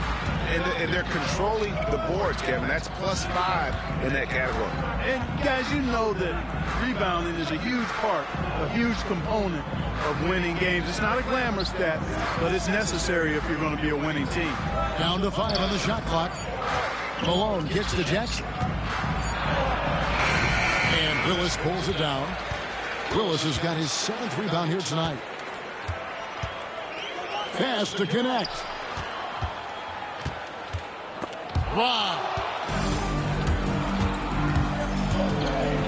And they're controlling the boards, Kevin. That's +5 in that category. And, guys, you know that rebounding is a huge part, a huge component of winning games. It's not a glamour stat, but it's necessary if you're going to be a winning team. Down to 5 on the shot clock. Malone gets to Jackson. And Willis pulls it down. Willis has got his 7th rebound here tonight. Pass to connect. Wow.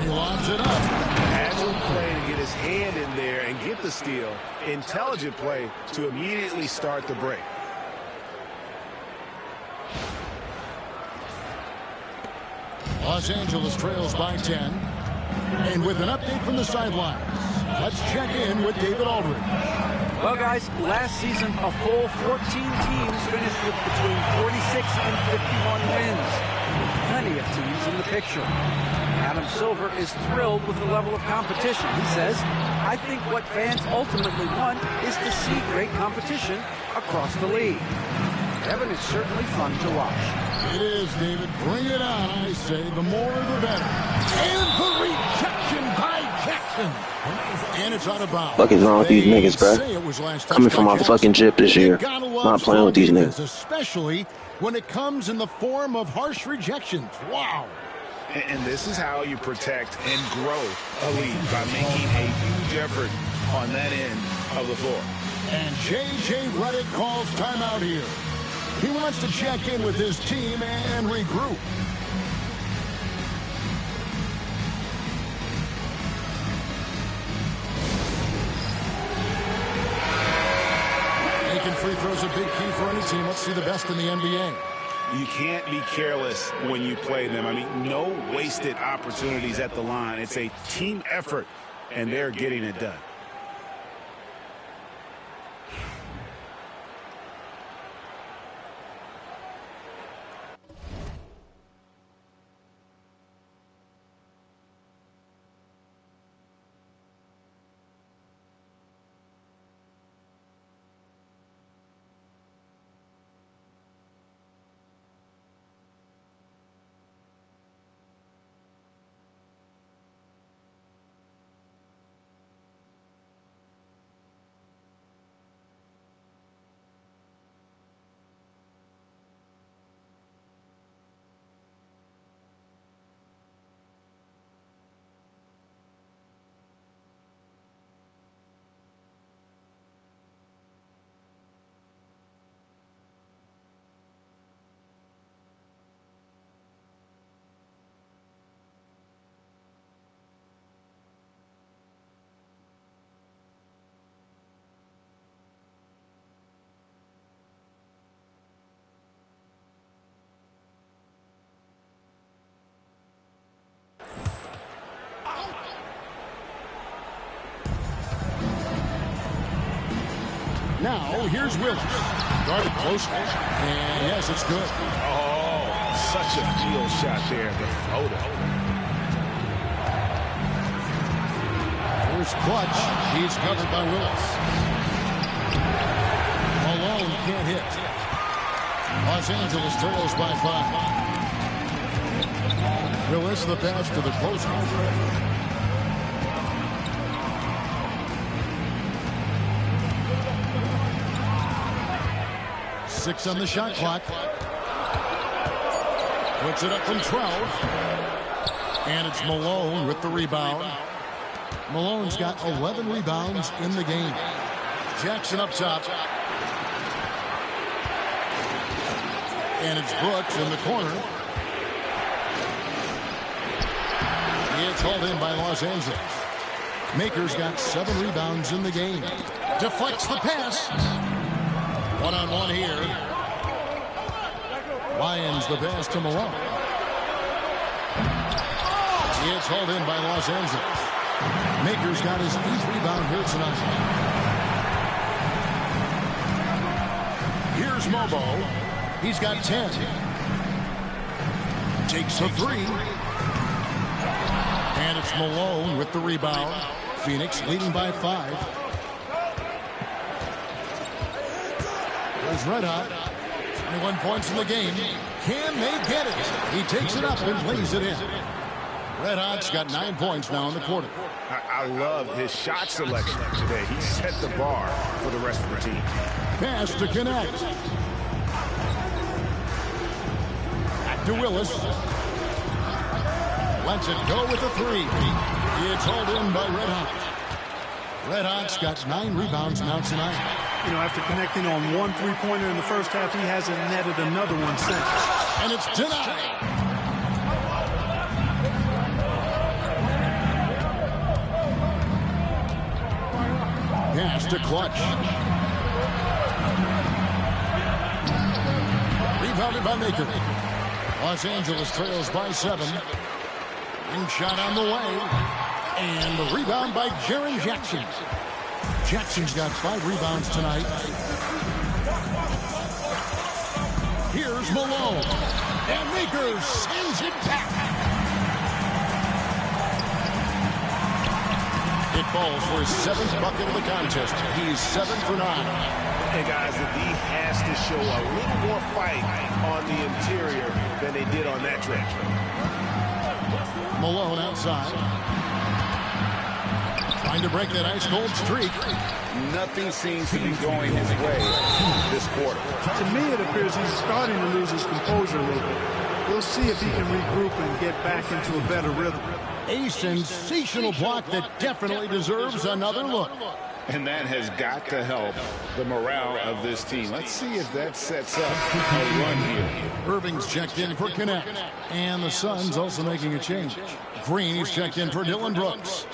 He lobs it up. Agile play to get his hand in there and get the steal. Intelligent play to immediately start the break. Los Angeles trails by 10. And with an update from the sidelines, let's check in with David Aldridge. Well, guys, last season, a full 14 teams finished with between 46 and 51 wins. Plenty of teams in the picture. Adam Silver is thrilled with the level of competition. He says, I think what fans ultimately want is to see great competition across the league. Kevin, it's certainly fun to watch. It is, David. Bring it on, I say. The more, the better. And the rejection by Jackson. And it's out of bounds. Fuck is wrong with these niggas, bro? Coming from off the fucking chip this year. Not playing with these niggas. Especially when it comes in the form of harsh rejections. Wow. And this is how you protect and grow a lead, by making a huge effort on that end of the floor. And J.J. Redick calls timeout here. He wants to check in with his team and regroup. Making free throws a big key for any team. Let's see the best in the NBA. You can't be careless when you play them. I mean, no wasted opportunities at the line. It's a team effort, and they're getting it done. Now, here's Willis. Guarded closely. And yes, it's good. Oh, such a field shot there. The floater. Here's Clutch. He's covered by Willis. Malone can't hit. Los Angeles trails by 5. Willis the pass to the closer. 6 on the shot clock. Puts it up from 12. And it's Malone with the rebound. Malone's got 11 rebounds in the game. Jackson up top. And it's Brooks in the corner. It's hauled in by Los Angeles. Maker's got 7 rebounds in the game. Deflects the pass. One-on-one here. Lions the pass to Malone. It's hauled in by Los Angeles. Maker's got his 8th rebound here tonight. Here's Mobo. He's got 10. Takes a 3. And it's Malone with the rebound. Phoenix leading by 5. There's Red Hot. 21 points in the game. Can they get it? He takes it up and plays it in. Red Hot's got 9 points now in the quarter. I love his shot selection today. He set the bar for the rest of the team. Pass to Connect. Back to Willis. Lets it go with the 3. It's hauled in by Red Hot. Red Hot's got 9 rebounds now tonight. You know, after connecting on 1 3-pointer in the first half, he hasn't netted another one since. And it's denied. Pass to Clutch. Rebounded by Maker. Los Angeles trails by 7. Ring shot on the way. And the rebound by Jaren Jackson. Jackson's got 5 rebounds tonight. Here's Malone. And Maker sends it back. It falls for his 7th bucket of the contest. He's 7 for 9. And guys, the D has to show a little more fight on the interior than they did on that trip. Malone outside. Trying to break that ice-cold streak. Nothing seems to be going his way this quarter. To me, it appears he's starting to lose his composure a little bit. We'll see if he can regroup and get back into a better rhythm. A sensational block that definitely deserves another look. And that has got to help the morale of this team. Let's see if that sets up a run here. Irving's checked in for Connect. And the Suns also making a change. Green is checked in for Dillon Brooks.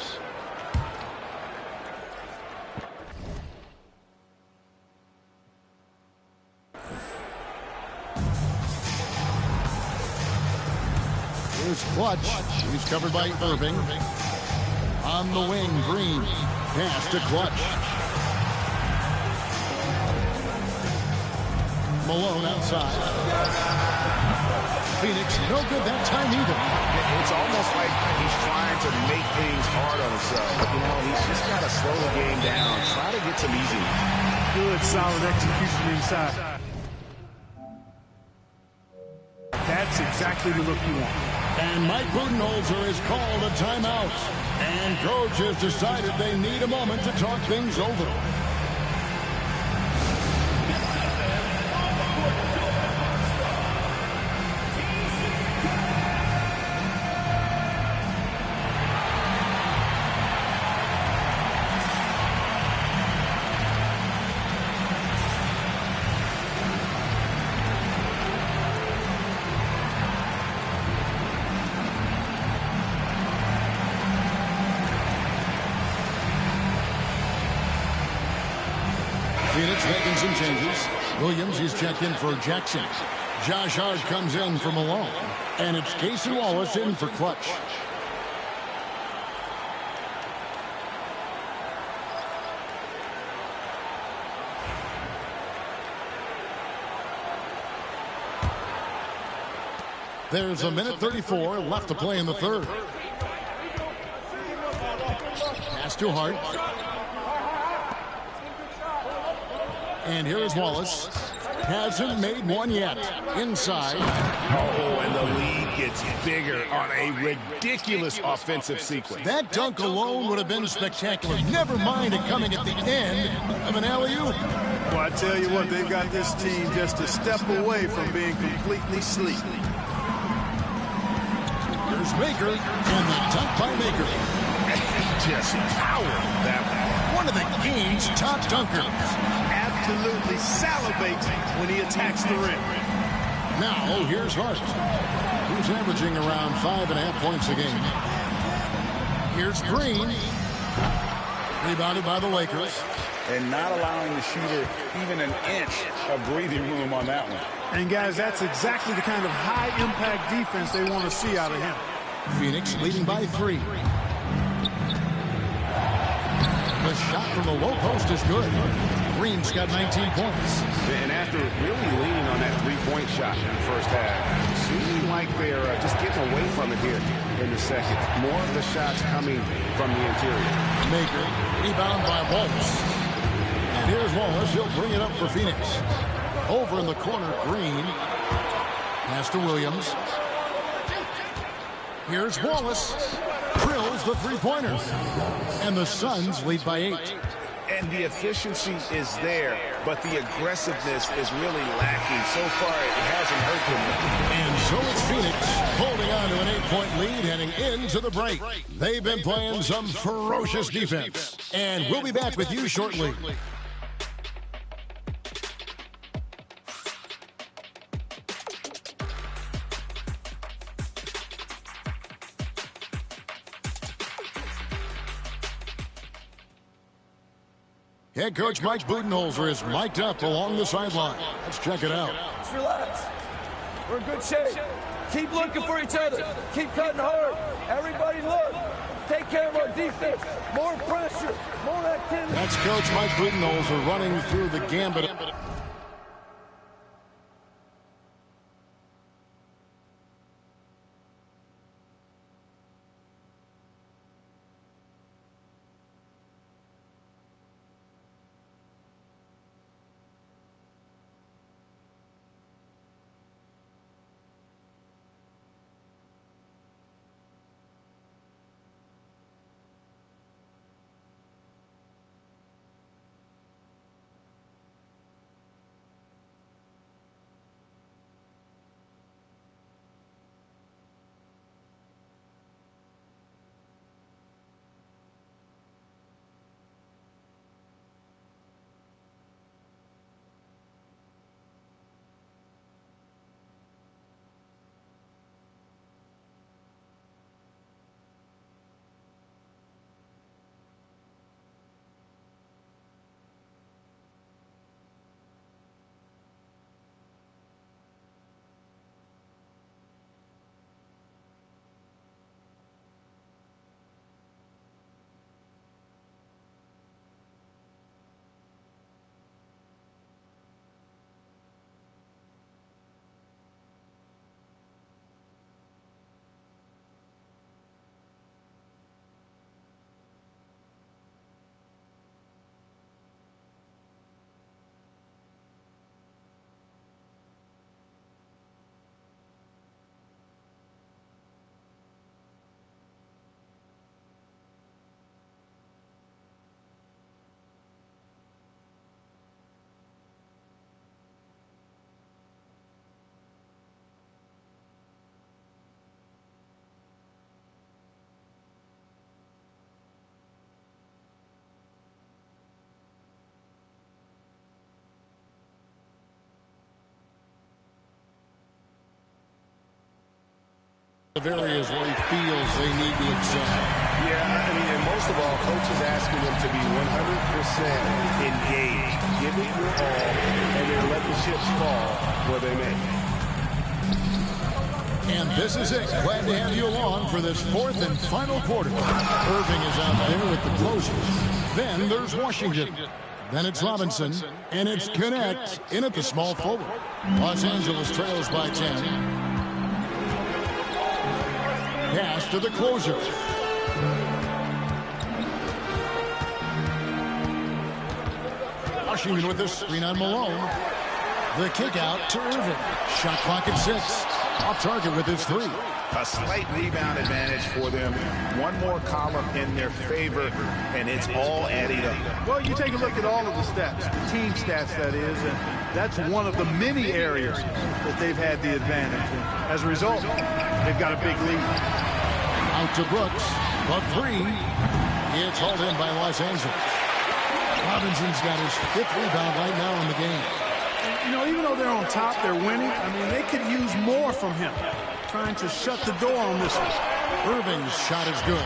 Here's Clutch. He's covered by Irving. On the wing, Green. Pass to Clutch. Malone outside. Phoenix, no good that time either. It's almost like he's trying to make things hard on himself. You know, he's just got to slow the game down. Try to get some easy. Good, solid execution inside. That's exactly the look you want. And Mike Budenholzer has called a timeout. And coach has decided they need a moment to talk things over. Phoenix making some changes. Williams, he's checked in for Jackson. Josh Hart comes in for Malone. And it's Casey Wallace in for Clutch. There's a minute 34 left to play in the third. Pass to Hart. And here is Wallace. Hasn't made one yet. Inside. Oh, and the lead gets bigger on a ridiculous offensive sequence. That dunk alone would have been spectacular. Never mind it coming at the end of an alley-oop. Well, I tell you what, they've got this team just a step away from being completely sleep. Here's Maker, and the dunk by Maker. Just power that one of the game's top dunkers. Absolutely salivates when he attacks the rim. Now, here's Hart. He's averaging around 5.5 points a game. Here's Green. Rebounded by the Lakers. And not allowing the shooter even an inch of breathing room on that one. And, guys, that's exactly the kind of high-impact defense they want to see out of him. Phoenix leading by 3. The shot from the low post is good. Green's got 19 points. And after really leaning on that three-point shot in the first half, it seems like they're just getting away from it here in the second. More of the shots coming from the interior. Maker, rebound by Wallace. And here's Wallace. He'll bring it up for Phoenix. Over in the corner, Green. Pass to Williams. Here's Wallace. Drills the three-pointer. And the Suns lead by 8. And the efficiency is there, but the aggressiveness is really lacking. So far, it hasn't hurt them. And so it's Phoenix holding on to an 8-point lead heading into the break. They've been playing some ferocious defense. And we'll be back with you shortly. Head coach Mike Budenholzer is mic'd up along the sideline. Let's check it out. Just relax. We're in good shape. Keep looking for each other. Keep cutting hard. Everybody look. Take care of our defense. More pressure. More activity. That's Coach Mike Budenholzer running through the gambit. of areas where he feels they need to excel. Yeah, I mean, and most of all, coach is asking them to be 100% engaged. Give it your all, and then let the chips fall where they may. And this is it. Glad to have you along for this fourth and final quarter. Irving is out there with the closers. Then there's Washington. Then it's Robinson. And it's Connect in at the small forward. Los Angeles trails by 10. Pass to the closer. Washington with the screen on Malone. The kick out to Irving. Shot clock at 6. Off target with his 3. A slight rebound advantage for them. One more column in their favor, and it's all adding up. Well, you take a look at all of the stats, the team stats, that is, and that's one of the many areas that they've had the advantage. And as a result, they've got a big lead. Out to Brooks. The 3. It's hauled in by Los Angeles. Robinson's got his 5th rebound right now in the game. You know, even though they're on top, they're winning. I mean, they could use more from him. Trying to shut the door on this one. Irving's shot is good.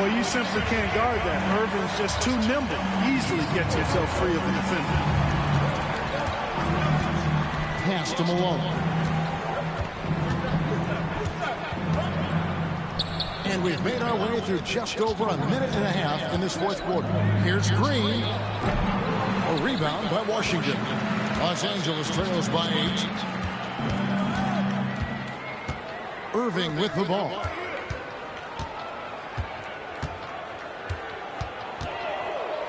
Well, you simply can't guard that. Irving's just too nimble. Easily gets himself free of the defender. Pass to Malone. And we've made our way through just over a minute and a half in this fourth quarter. Here's Green. A rebound by Washington. Los Angeles trails by 8. Irving with the ball.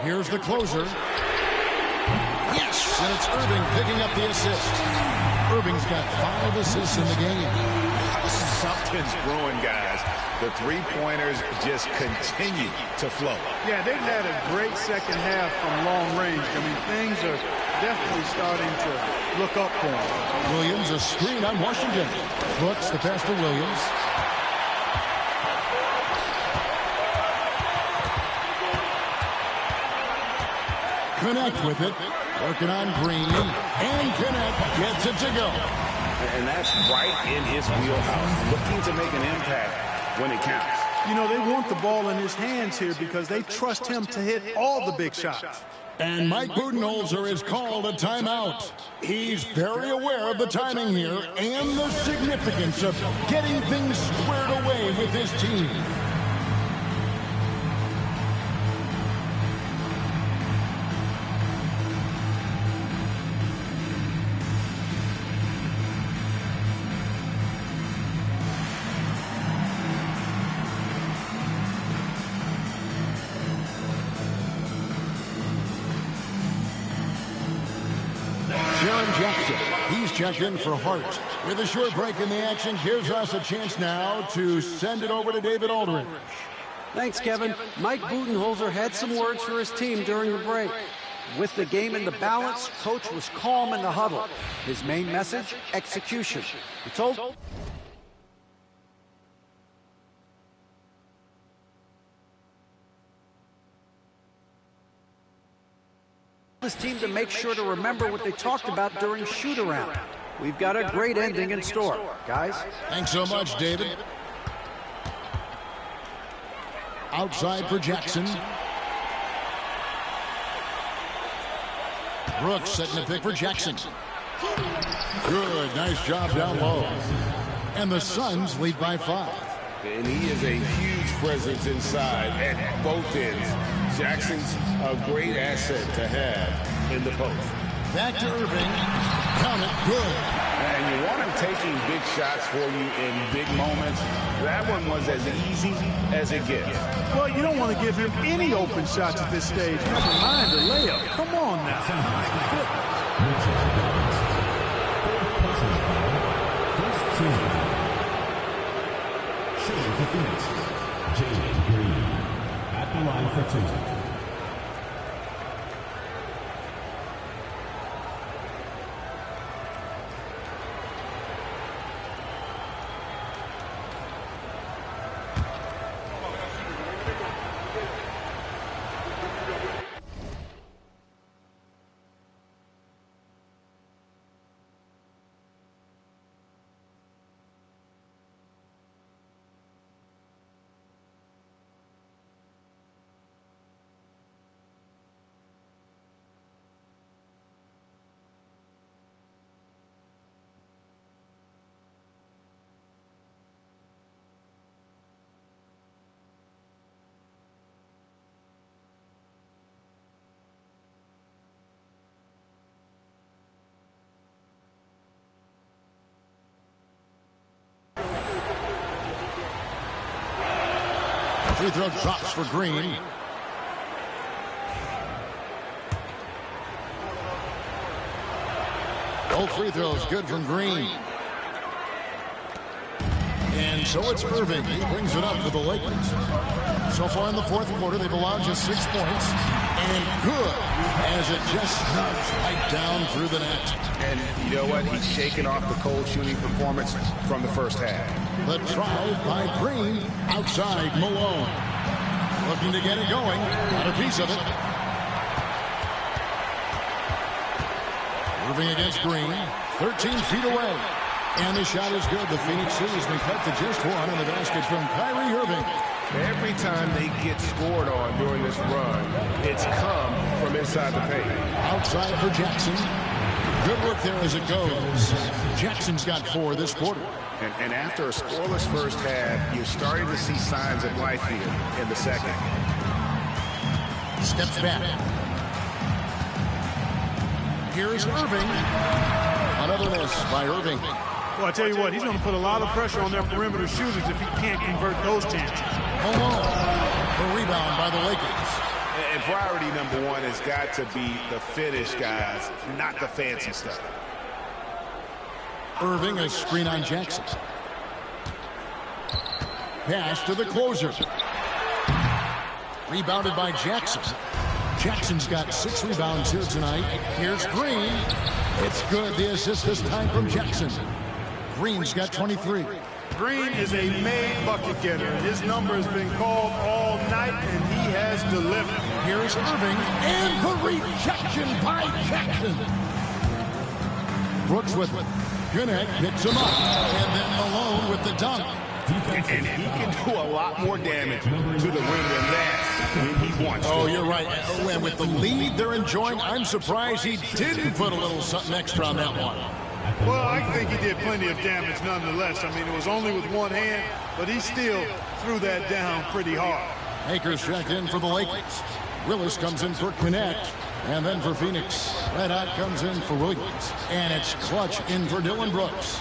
Here's the closer. Yes, and it's Irving picking up the assist. Irving's got 5 assists in the game. Something's brewing, guys. The three-pointers just continue to flow. Yeah, they've had a great second half from long range. I mean, things are definitely starting to look up for him. Williams, a screen on Washington. Brooks, the pass to Williams. Connect with it. Working on Green. And Connect gets it to go. And that's right in his wheelhouse. Looking to make an impact when it counts. You know, they want the ball in his hands here because they trust him to hit all the big shots. And Mike Budenholzer has called a timeout. He's very aware of the timing here and the significance of getting things squared away with his team. Jaren Jackson, he's checked in for Hart. With a short break in the action, gives us a chance now to send it over to David Aldridge. Thanks, Kevin. Mike Budenholzer had some words for his team during the break. With the game in the balance, coach was calm in the huddle. His main message, execution. He told his team to make sure to remember what they talked about during shoot-around. We've got a great ending in store, guys. Thanks so much, David. Outside for Jackson. Brooks setting the pick for Jackson. Good, nice job down low. And the Suns lead by 5. And he is a huge presence inside at both ends. Jackson's a great asset to have in the post. Back to Irving. Count it, good. And you want him taking big shots for you in big moments. That one was as easy as it gets. Well, you don't want to give him any open shots at this stage. Never mind a layup. Come on now. Shooting for Phoenix, Jalen Green at the line for 2. Free throw drops for Green. Both free throws good from Green. And so it's Irving. He brings it up for the Lakers. So far in the fourth quarter, they've allowed just 6 points. And good, as it just snugs right down through the net. And you know what? He's shaking off the cold shooting performance from the first half. The drive by Green outside Malone. Looking to get it going. Got a piece of it. Irving against Green. 13 feet away. And the shot is good. The Phoenix Suns has been cut to just one in the basket from Kyrie Irving. Every time they get scored on during this run, it's come from inside the paint. Outside for Jackson. Good work there as it goes. Jackson's got 4 this quarter. And after a scoreless first half, you're starting to see signs of life here in the second. Steps back. Here's Irving. Another miss by Irving. Well, I tell you what, he's going to put a lot of pressure on their perimeter shooters if he can't convert those chances. Malone. A rebound by the Lakers. And priority number 1 has got to be the finish, guys, not the fancy stuff. Irving, a screen on Jackson. Pass to the closer. Rebounded by Jackson. Jackson's got 6 rebounds here tonight. Here's Green. It's good. The assist this time from Jackson. Green's got 23. Green is a made bucket getter. His number has been called all night, and he has delivered. Here's Irving, and the rejection by Jackson. Brooks with it. Gwinnett picks him up, and then Malone with the dunk. And he can do a lot more damage to the rim than that when he wants to. Oh, you're right. And with the lead they're enjoying, I'm surprised he didn't put a little something extra on that one. Well, I think he did plenty of damage nonetheless. I mean, it was only with one hand, but he still threw that down pretty hard. Akers checked in for the Lakers. Willis comes in for Connect. And then for Phoenix, Red Hot comes in for Williams. And it's Clutch in for Dylan Brooks.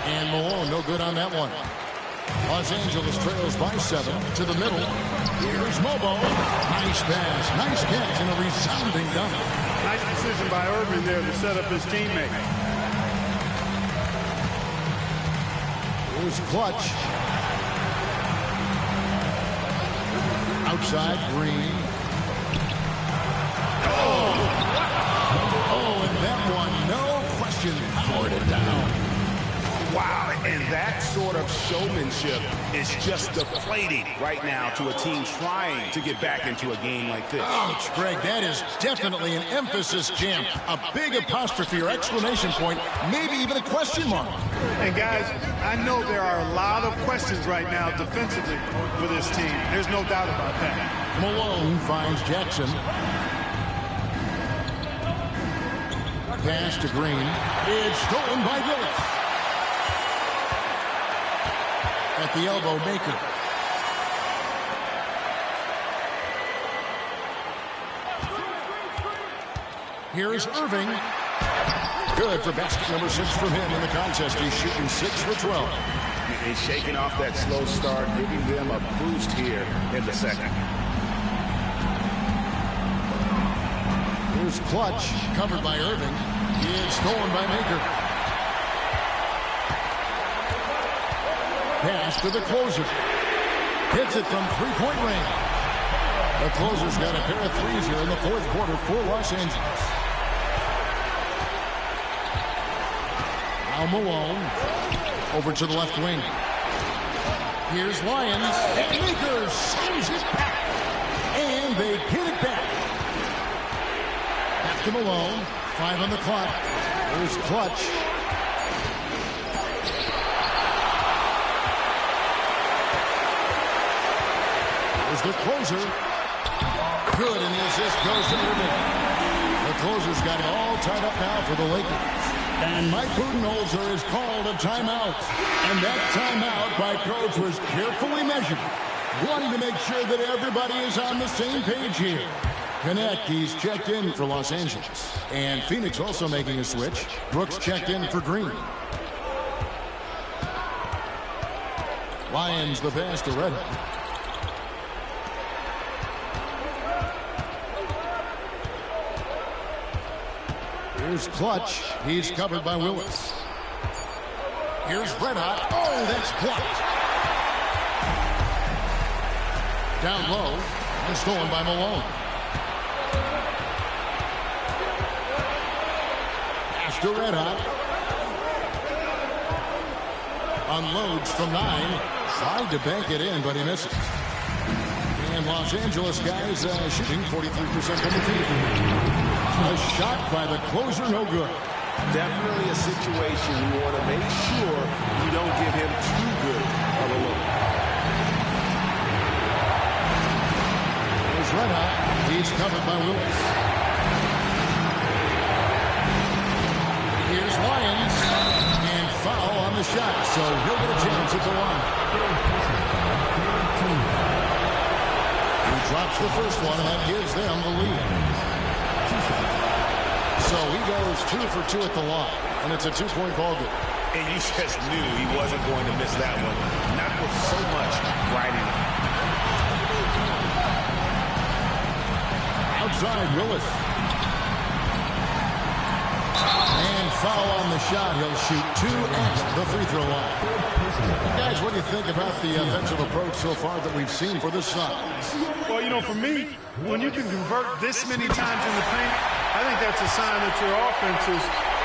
And Malone, no good on that one. Los Angeles trails by 7 to the middle. Here's Mobo. Nice pass, nice catch, and a resounding dunk. Nice decision by Irving there to set up his teammate. Here's Clutch. Outside, Green. Oh, and that one, no question, powered it down. Wow, and that sort of showmanship is just deflating right now to a team trying to get back into a game like this. Ouch, Greg, that is definitely an emphasis jam. A big apostrophe or exclamation point, maybe even a question mark. And guys, I know there are a lot of questions right now defensively for this team. There's no doubt about that. Malone finds Jackson. Pass to Green. It's stolen by Willis. At the elbow, Baker. Here's Irving. Good for basket number 6 from him in the contest. He's shooting 6 for 12. He's shaking off that slow start, giving them a boost here in the second. Here's Clutch, covered by Irving. It's stolen by Baker. Pass to the closer. Hits it from three-point range. The closer's got a pair of threes here in the fourth quarter for Los Angeles. Now Malone over to the left wing. Here's Lyons. And Lakers sends it back. And they get it back. Back to Malone. 5 on the clock. Here's Clutch. Here's the closer. Good, and the assist goes to Irving. The closer's got it all tied up now for the Lakers. And Mike Budenholzer has called a timeout. And that timeout by Coach was carefully measured, wanting to make sure that everybody is on the same page here. Konecki's checked in for Los Angeles. And Phoenix also making a switch. Brooks checked in for Green. Lions the pass to Red Hook. Here's Clutch. He's covered by Willis. Here's Red Hot. Oh, that's blocked. Down low and stolen by Malone. Pass to Red Hot. Unloads from 9. Tried to bank it in, but he misses. And Los Angeles guys shooting 43% from the field. A shot by the closer, no good. Definitely a situation you want to make sure you don't give him too good of a look. Here's Red Hot. He's covered by Willis. Here's Lyons. And foul on the shot, so he'll get a chance at the line. He drops the first one, and that gives them the lead. So he goes 2 for 2 at the line, and it's a 2-point ball game. And you just knew he wasn't going to miss that one, not with so much riding. Outside, Willis. And foul on the shot. He'll shoot 2 at the free throw line. Guys, what do you think about the offensive approach so far that we've seen for the Suns? Well, you know, for me, when you can convert this many times in the paint, I think that's a sign that your offense is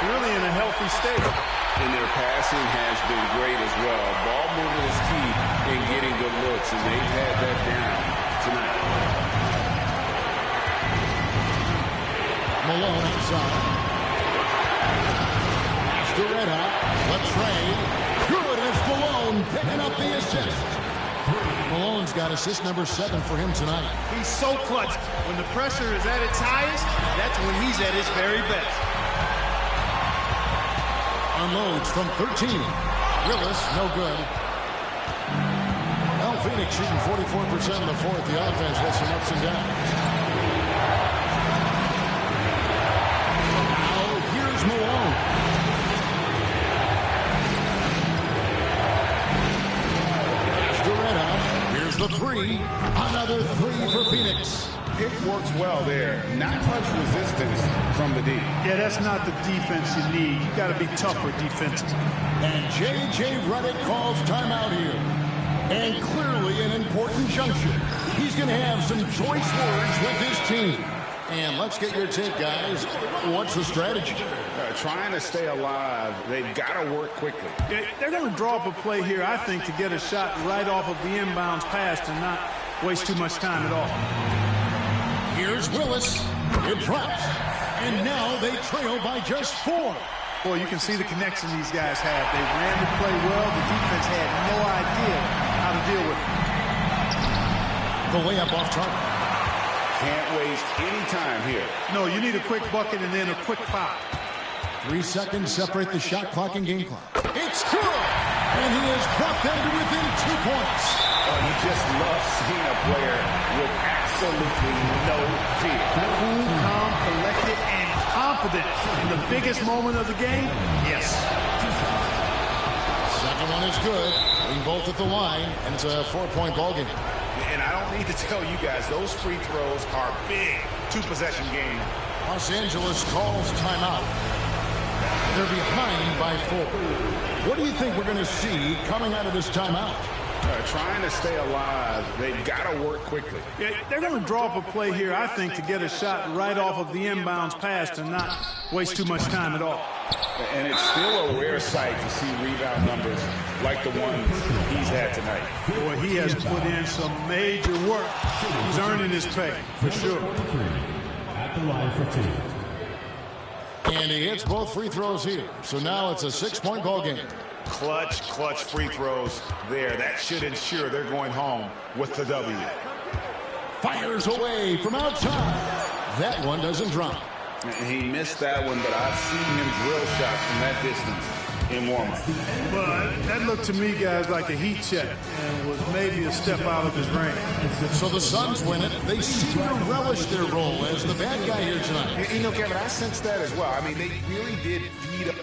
really in a healthy state. And their passing has been great as well. Ball movement is key in getting good looks, and they've had that down tonight. Malone outside. Pass to Red Hot. Let's trade. Good as Malone picking up the assist. Malone's got assist number 7 for him tonight. He's so clutch. When the pressure is at its highest, that's when he's at his very best. Unloads from 13. Willis, no good. Well, Phoenix shooting 44% in the fourth. The offense has some ups and downs. Now, here's Malone. After Red Hot, here's the 3. Another 3 for Phoenix. It works well there. Not much resistance from the D. Yeah, that's not the defense you need. You got to be tougher defensively. And J.J. Redick calls timeout here. And clearly an important juncture. He's going to have some choice words with his team. And let's get your take, guys. What's the strategy? Trying to stay alive. They've got to work quickly. They're going to draw up a play here, I think, to get a shot right off of the inbounds pass and not waste too much time at all. Here's Willis. It drops. And now they trail by just 4. Boy, you can see the connection these guys have. They ran the play well. The defense had no idea how to deal with it. The layup off target. Can't waste any time here. No, you need a quick bucket and then a quick foul. 3 seconds separate the shot clock and game clock. It's good! And he has brought them to within 2 points. You just love seeing a player with absolutely no fear. Cool, calm, collected, and confident in the biggest moment of the game. Yes. Second one is good. Being both at the line, and it's a 4-point ball game. And I don't need to tell you guys, those free throws are big. 2-possession game. Los Angeles calls timeout. They're behind by 4. What do you think we're going to see coming out of this timeout? Trying to stay alive. They've got to work quickly. Yeah, they're going to draw up a play here, I think, to get a shot right off of the inbounds pass and not waste too much time at all. And it's still a rare sight to see rebound numbers like the ones he's had tonight. Boy, he has put in some major work. He's earning his pay, for sure. At the line for 2. And he hits both free throws here. So now it's a 6-point ball game. Clutch free throws there. That should ensure they're going home with the W. Fires away from outside. That one doesn't drop. He missed that one, but I've seen him drill shots from that distance in warm-up. Well, that looked to me, guys, like a heat check and was maybe a step out of his range. So the Suns win it. They seem to relish their role as the bad guy here tonight. You know, Kevin, I sense that as well. I mean, they really did feed up